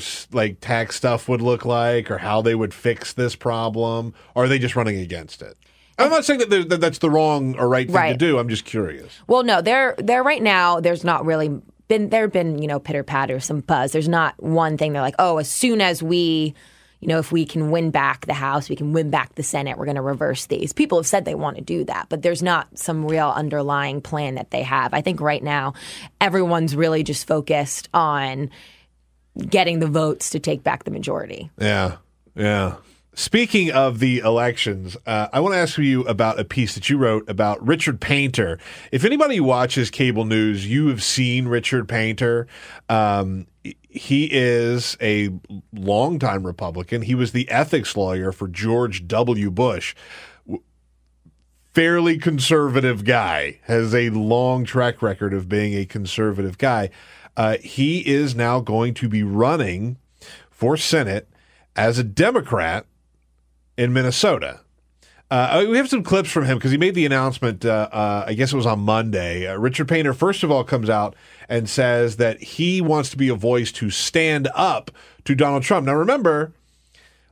tax stuff would look like or how they would fix this problem? Or are they just running against it? I'm not saying that that's the wrong or right thing to do. I'm just curious. Well, no, they're right now. There's not really been pitter patter, some buzz. There's not one thing. They're like, oh, as soon as we, if we can win back the House, we can win back the Senate, we're going to reverse these. People have said they want to do that, but there's not some real underlying plan that they have. I think right now everyone's really just focused on getting the votes to take back the majority. Yeah. Speaking of the elections, I want to ask you about a piece that you wrote about Richard Painter. If anybody watches cable news, you have seen Richard Painter. He is a longtime Republican. He was the ethics lawyer for George W. Bush. Fairly conservative guy, has a long track record of being a conservative guy. He is now going to be running for Senate as a Democrat in Minnesota. We have some clips from him because he made the announcement, I guess it was on Monday. Richard Painter, first of all, comes out and says that he wants to be a voice to stand up to Donald Trump. Now, remember,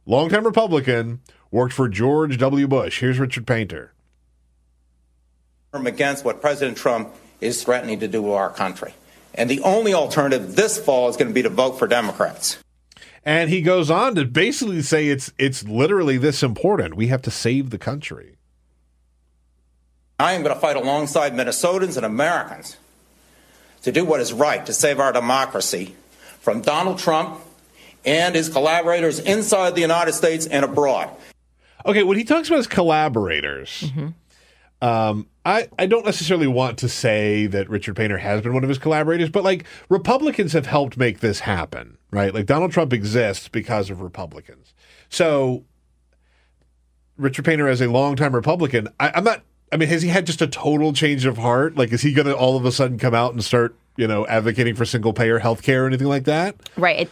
longtime Republican, worked for George W. Bush. Here's Richard Painter. Against what President Trump is threatening to do to our country. And the only alternative this fall is going to be to vote for Democrats. And he goes on to basically say it's literally this important. We have to save the country. I am going to fight alongside Minnesotans and Americans to do what is right to save our democracy from Donald Trump and his collaborators inside the United States and abroad. Okay, when he talks about his collaborators, I don't necessarily want to say that Richard Painter has been one of his collaborators, but Republicans have helped make this happen, right? Donald Trump exists because of Republicans. So Richard Painter, as a longtime Republican, has he had just a total change of heart? Is he going to all of a sudden come out and start, advocating for single payer health care or anything like that? Right.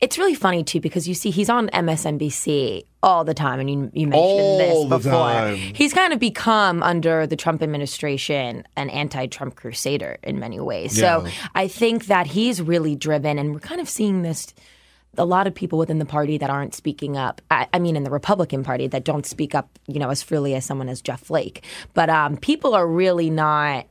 It's really funny, too, because you see he's on MSNBC all the time, and you mentioned this before. Time. He's kind of become, under the Trump administration, an anti-Trump crusader in many ways. Yeah. So I think that he's really driven, and we're kind of seeing this, a lot of people within the party that aren't speaking up. In the Republican Party that don't speak up, as freely as someone as Jeff Flake. But people are really not...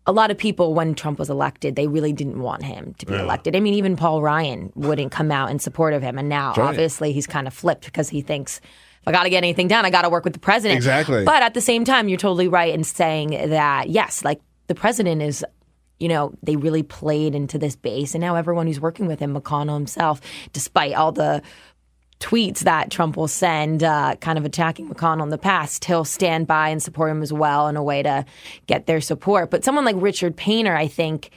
A lot of people, when Trump was elected, they really didn't want him to be elected. Even Paul Ryan wouldn't come out in support of him. And now, obviously, he's kind of flipped because he thinks, if I got to get anything done, I got to work with the president. Exactly. But at the same time, you're totally right in saying that, yes, the president is, they really played into this base. And now everyone who's working with him, McConnell himself, despite all the tweets that Trump will send kind of attacking McConnell in the past, he'll stand by and support him as well in a way to get their support. But someone like Richard Painter, I think,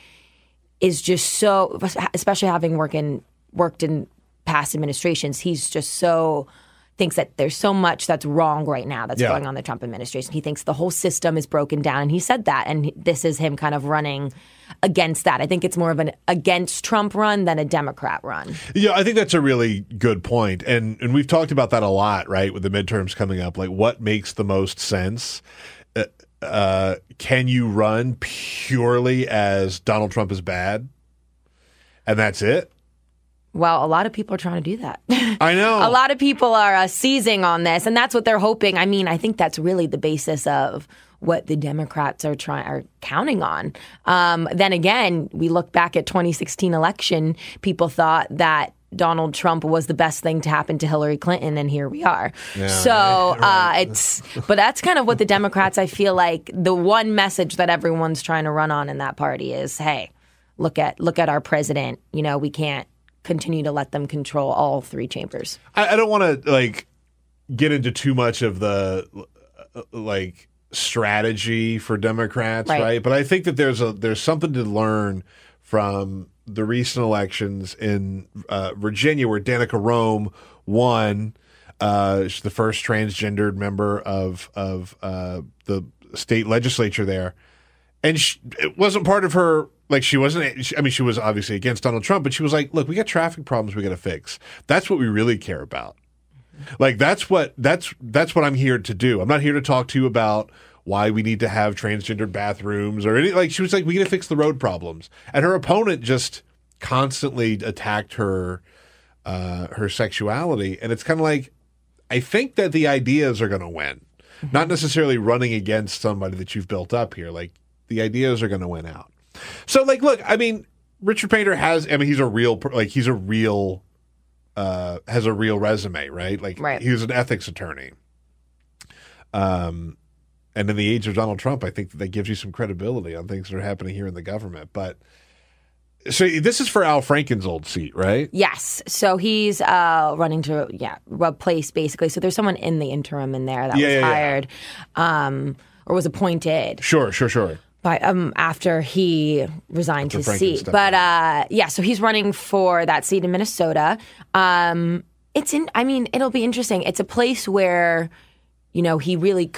is just so, especially having worked in past administrations, he's just so, thinks that there's so much that's wrong right now that's going on in the Trump administration. He thinks the whole system is broken down, and he said that, and this is him kind of running against that. I think it's more of an against Trump run than a Democrat run. Yeah, I think that's a really good point. And we've talked about that a lot, right, with the midterms coming up. What makes the most sense? Can you run purely as Donald Trump is bad? And that's it? Well, a lot of people are trying to do that. I know. A lot of people are seizing on this, and that's what they're hoping. I think that's really the basis of what the Democrats are counting on. Then again, we look back at 2016 election, people thought that Donald Trump was the best thing to happen to Hillary Clinton, and here we are. Yeah, so but that's kind of what the Democrats, I feel like, the one message that everyone's trying to run on in that party is, hey, look at our president. We can't continue to let them control all three chambers. I don't want to get into too much of the strategy for Democrats, right? But I think that there's something to learn from the recent elections in Virginia, where Danica Rome won. She's the first transgendered member of the state legislature there, and it wasn't part of her. She wasn't. She was obviously against Donald Trump, but she was like, "Look, we got traffic problems we got to fix. That's what we really care about." Like that's what I'm here to do. I'm not here to talk to you about why we need to have transgendered bathrooms or anything. Like she was like, we need to fix the road problems. And her opponent just constantly attacked her sexuality. And it's kind of like, I think that the ideas are going to win, not necessarily running against somebody that you've built up here. Like the ideas are going to win out. So like, look, I mean, Richard Painter has a real resume, right? Like right. He was an ethics attorney. And in the age of Donald Trump, I think that gives you some credibility on things that are happening here in the government. But so this is for Al Franken's old seat, right? Yes. So he's running to replace basically. So there's someone in the interim in there that was hired or was appointed. Sure. By after he resigned his seat. But so he's running for that seat in Minnesota. It'll be interesting. It's a place where he really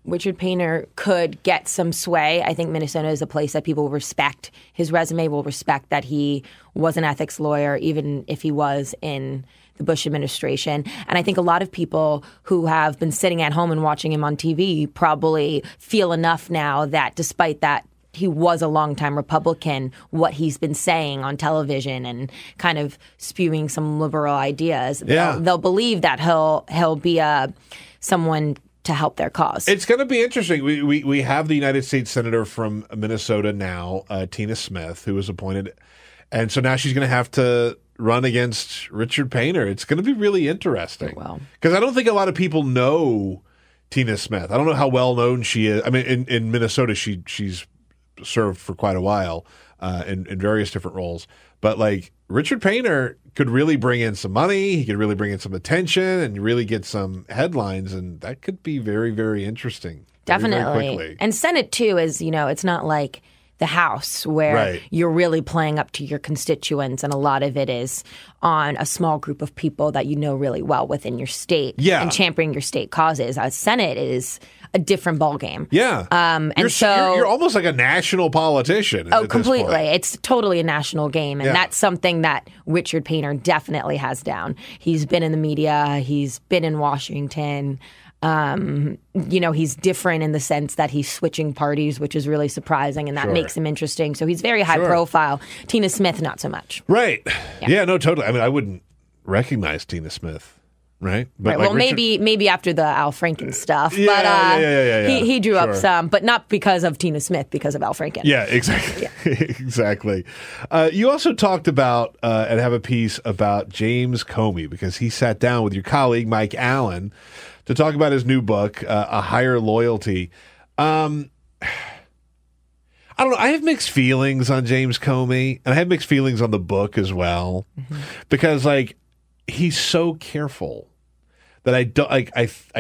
Richard Painter could get some sway. I think Minnesota is a place that people will respect. His resume will respect that he was an ethics lawyer, even if he was in the Bush administration. And I think a lot of people who have been sitting at home and watching him on TV probably feel enough now that despite that he was a longtime Republican, what he's been saying on television and kind of spewing some liberal ideas, they'll believe that he'll be someone to help their cause. It's going to be interesting. We have the United States Senator from Minnesota now, Tina Smith, who was appointed. And so now she's going to have to run against Richard Painter. It's going to be really interesting. Because I don't think a lot of people know Tina Smith. I don't know how well known she is. I mean, in Minnesota, she's served for quite a while in various different roles. But like Richard Painter could really bring in some money. He could really bring in some attention and really get some headlines. And that could be very, very interesting. Definitely. Very quickly. And Senate, too, is, it's not like the House where you're really playing up to your constituents. And a lot of it is on a small group of people that you know really well within your state and championing your state causes. Senate is a different ballgame. Yeah. You're almost like a national politician. Oh, completely. It's totally a national game. And that's something that Richard Painter definitely has down. He's been in the media. He's been in Washington. He's different in the sense that he's switching parties, which is really surprising, and that makes him interesting. So he's very high profile. Tina Smith, not so much. Right. Yeah, no, totally. I mean, I wouldn't recognize Tina Smith. Right. But well, maybe after the Al Franken stuff. He drew up some, but not because of Tina Smith, because of Al Franken. Yeah, exactly. Exactly. You also talked about and have a piece about James Comey, because he sat down with your colleague, Mike Allen, to talk about his new book, A Higher Loyalty. I don't know. I have mixed feelings on James Comey, and I have mixed feelings on the book as well, because he's so careful that I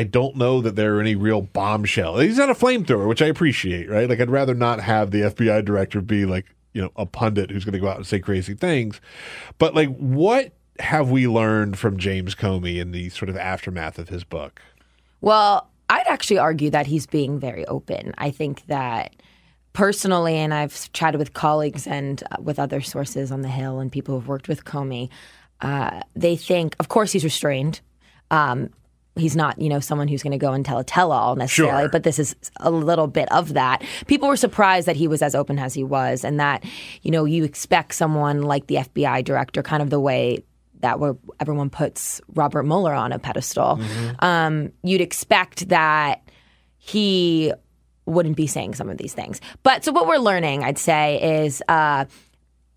don't know that there are any real bombshells. He's not a flamethrower, which I appreciate, right? Like, I'd rather not have the FBI director be a pundit who's going to go out and say crazy things. But what have we learned from James Comey in the sort of aftermath of his book? Well, I'd actually argue that he's being very open. I think that personally, and I've chatted with colleagues and with other sources on the Hill and people who've worked with Comey, they think, of course, he's restrained. He's not, someone who's going to go and tell a tell-all necessarily, but this is a little bit of that. People were surprised that he was as open as he was, and that, you expect someone like the FBI director, kind of the way that everyone puts Robert Mueller on a pedestal. You'd expect that he wouldn't be saying some of these things. But so what we're learning, I'd say, is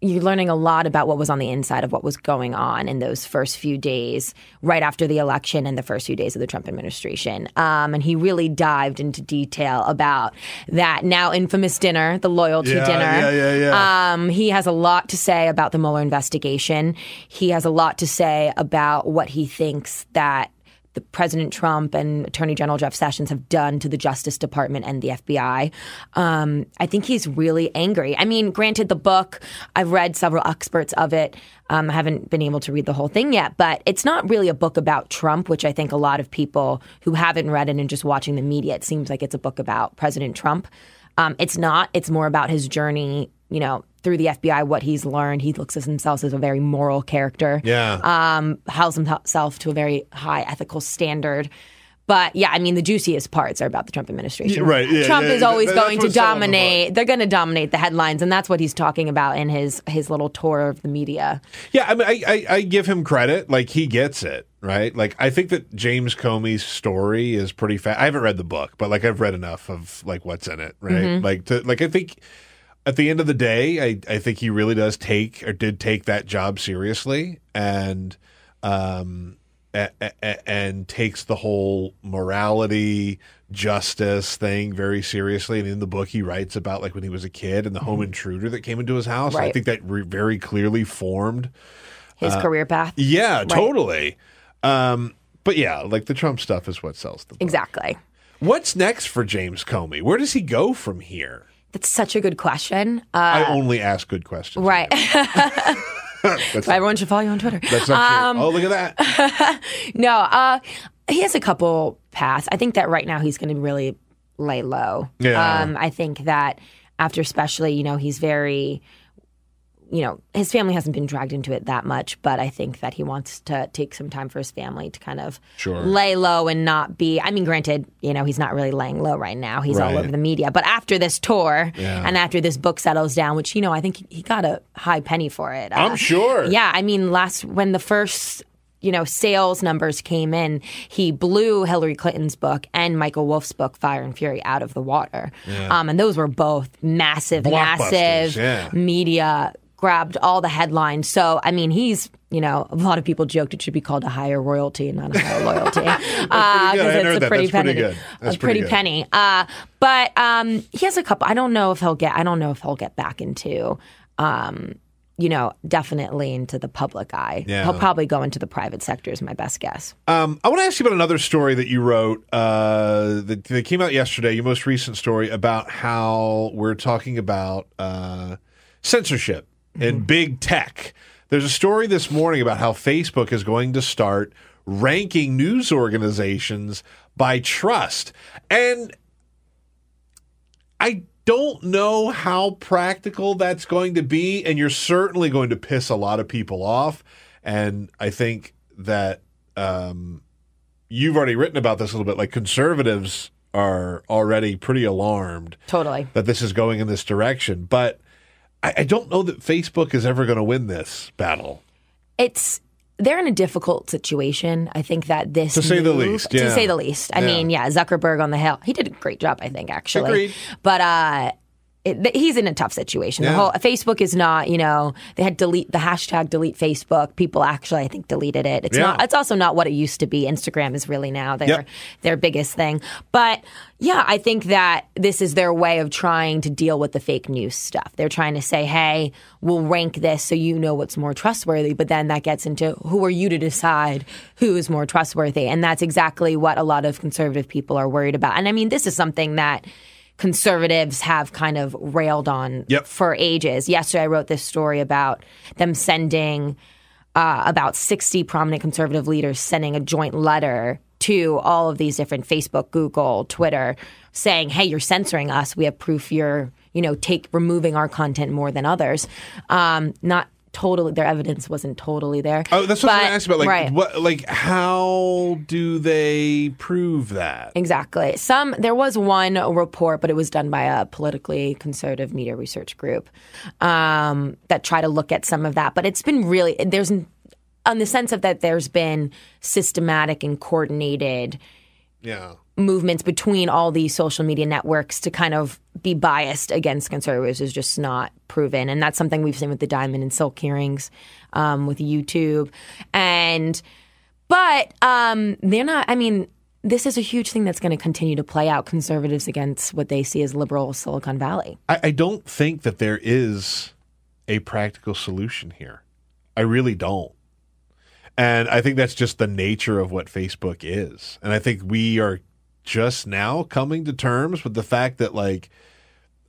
you're learning a lot about what was on the inside of what was going on in those first few days right after the election and the first few days of the Trump administration. And he really dived into detail about that now infamous dinner, the loyalty dinner. He has a lot to say about the Mueller investigation. He has a lot to say about what he thinks that the President Trump and Attorney General Jeff Sessions have done to the Justice Department and the FBI. I think he's really angry. I mean, granted, the book, I've read several excerpts of it. I haven't been able to read the whole thing yet, but it's not really a book about Trump, which I think a lot of people who haven't read it and just watching the media, it seems like it's a book about President Trump. It's not. It's more about his journey through the FBI, what he's learned. He looks at himself as a very moral character. Yeah. Held himself to a very high ethical standard. But yeah, I mean, the juiciest parts are about the Trump administration. Yeah, right. Yeah, Trump is always going to dominate. They're going to dominate the headlines, and that's what he's talking about in his little tour of the media. Yeah, I mean, I give him credit. Like, he gets it, right? Like, I think that James Comey's story is pretty fast. I haven't read the book, but like I've read enough of like what's in it, right? Mm-hmm. I think at the end of the day, I think he really did take that job seriously, and takes the whole morality, justice thing very seriously. And in the book, he writes about like when he was a kid and the home intruder that came into his house. Right. I think that very clearly formed his career path. Yeah, Right. totally. But yeah, like the Trump stuff is what sells the book. Exactly. What's next for James Comey? Where does he go from here? That's such a good question. I only ask good questions. Right. Everyone should follow you on Twitter. That's not true. Oh, look at that. No, he has a couple paths. I think that right now he's going to really lay low. Yeah. I think that after especially, he's very, his family hasn't been dragged into it that much, but I think that he wants to take some time for his family to kind of lay low and not be, I mean, granted, he's not really laying low right now. He's all over the media. But after this tour and after this book settles down, which, I think he got a high penny for it. I'm sure. Yeah. I mean, when the first sales numbers came in, he blew Hillary Clinton's book and Michael Wolff's book, Fire and Fury, out of the water. Yeah. And those were both massive media, grabbed all the headlines. So, I mean, he's, a lot of people joked it should be called a higher royalty and not a higher loyalty. Because it's a pretty penny. That's a pretty penny. But he has a couple. I don't know if he'll get back into definitely into the public eye. Yeah. He'll probably go into the private sector is my best guess. I want to ask you about another story that you wrote that came out yesterday, your most recent story about how we're talking about censorship in big tech. There's a story this morning about how Facebook is going to start ranking news organizations by trust. And I don't know how practical that's going to be, and you're certainly going to piss a lot of people off. And I think that you've already written about this a little bit. Like, conservatives are already pretty alarmed that this is going in this direction. But I don't know that Facebook is ever going to win this battle. They're in a difficult situation. I think that this To say the least. I mean, Zuckerberg on the Hill. He did a great job, I think, actually. Agreed. But he's in a tough situation. The whole Facebook is not, they had the hashtag delete Facebook. People actually, I think, deleted it. It's also not what it used to be. Instagram is really now their biggest thing. But yeah, I think that this is their way of trying to deal with the fake news stuff. They're trying to say, hey, we'll rank this so you know what's more trustworthy. But then that gets into who are you to decide who is more trustworthy? And that's exactly what a lot of conservative people are worried about. And I mean, this is something that conservatives have kind of railed on for ages. Yesterday, I wrote this story about them sending about 60 prominent conservative leaders sending a joint letter to all of these different Facebook, Google, Twitter, saying, hey, you're censoring us. We have proof you're, removing our content more than others. Not totally, their evidence wasn't totally there. Oh, that's what I was going to ask about. Like, how do they prove that? Exactly. There was one report, but it was done by a politically conservative media research group that tried to look at some of that. But it's been really, on the sense of that there's been systematic and coordinated movements between all these social media networks to kind of be biased against conservatives is just not proven. And that's something we've seen with the Diamond and Silk hearings with YouTube. But they're not, I mean, this is a huge thing that's going to continue to play out, conservatives against what they see as liberal Silicon Valley. I don't think that there is a practical solution here. I really don't. And I think that's just the nature of what Facebook is. And I think we are just now coming to terms with the fact that, like,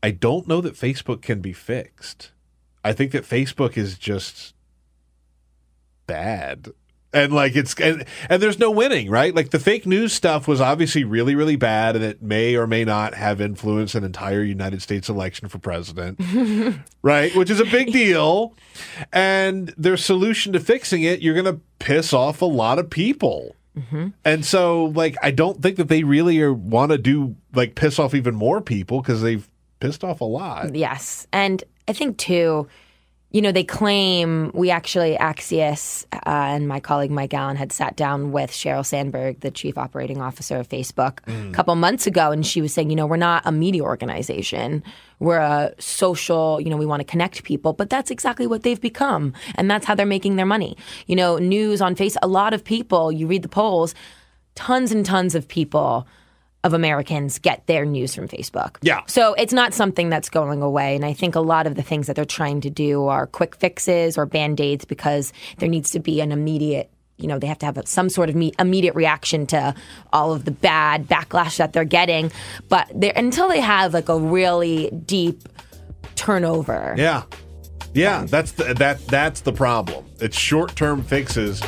I don't know that Facebook can be fixed. I think that Facebook is just bad. And like and there's no winning, right? Like the fake news stuff was obviously really, really bad, and it may or may not have influenced an entire United States election for president, right? Which is a big deal. And their solution to fixing it, you're going to piss off a lot of people. Mm-hmm. And so, like, I don't think that they really want to do like piss off even more people because they've pissed off a lot. Yes, and I think too. They claim Axios and my colleague Mike Allen had sat down with Sheryl Sandberg, the chief operating officer of Facebook, a couple months ago, and she was saying, we're not a media organization. We're a social, we want to connect people, but that's exactly what they've become, and that's how they're making their money. News on Facebook, a lot of people, you read the polls, tons and tons of people of Americans get their news from Facebook. Yeah. So it's not something that's going away. And I think a lot of the things that they're trying to do are quick fixes or Band-Aids because there needs to be an immediate, they have to have some sort of immediate reaction to all of the bad backlash that they're getting. But until they have like a really deep turnover. Yeah. Yeah, that's the problem. It's short-term fixes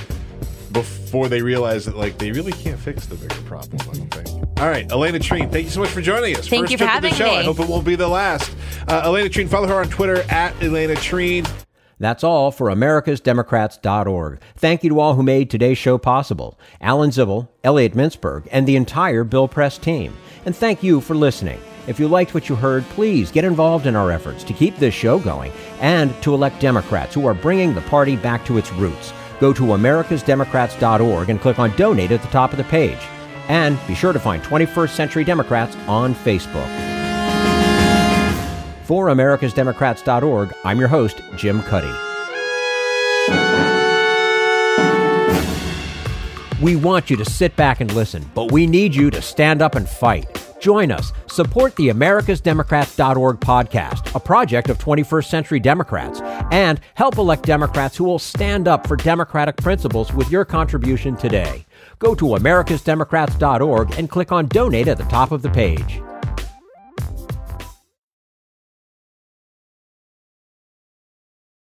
before they realize that like they really can't fix the bigger problem, I don't think. All right, Alayna Treene, thank you so much for joining us. Thank you for having me. I hope it won't be the last. Alayna Treene, follow her on Twitter at Alayna Treene. That's all for americasdemocrats.org. Thank you to all who made today's show possible. Alan Zibel, Elliot Mincberg, and the entire Bill Press team. And thank you for listening. If you liked what you heard, please get involved in our efforts to keep this show going and to elect Democrats who are bringing the party back to its roots. Go to americasdemocrats.org and click on Donate at the top of the page. And be sure to find 21st Century Democrats on Facebook. For americasdemocrats.org, I'm your host, Jim Cuddy. We want you to sit back and listen, but we need you to stand up and fight. Join us. Support the americasdemocrats.org podcast, a project of 21st Century Democrats, and help elect Democrats who will stand up for democratic principles with your contribution today. Go to americasdemocrats.org and click on Donate at the top of the page.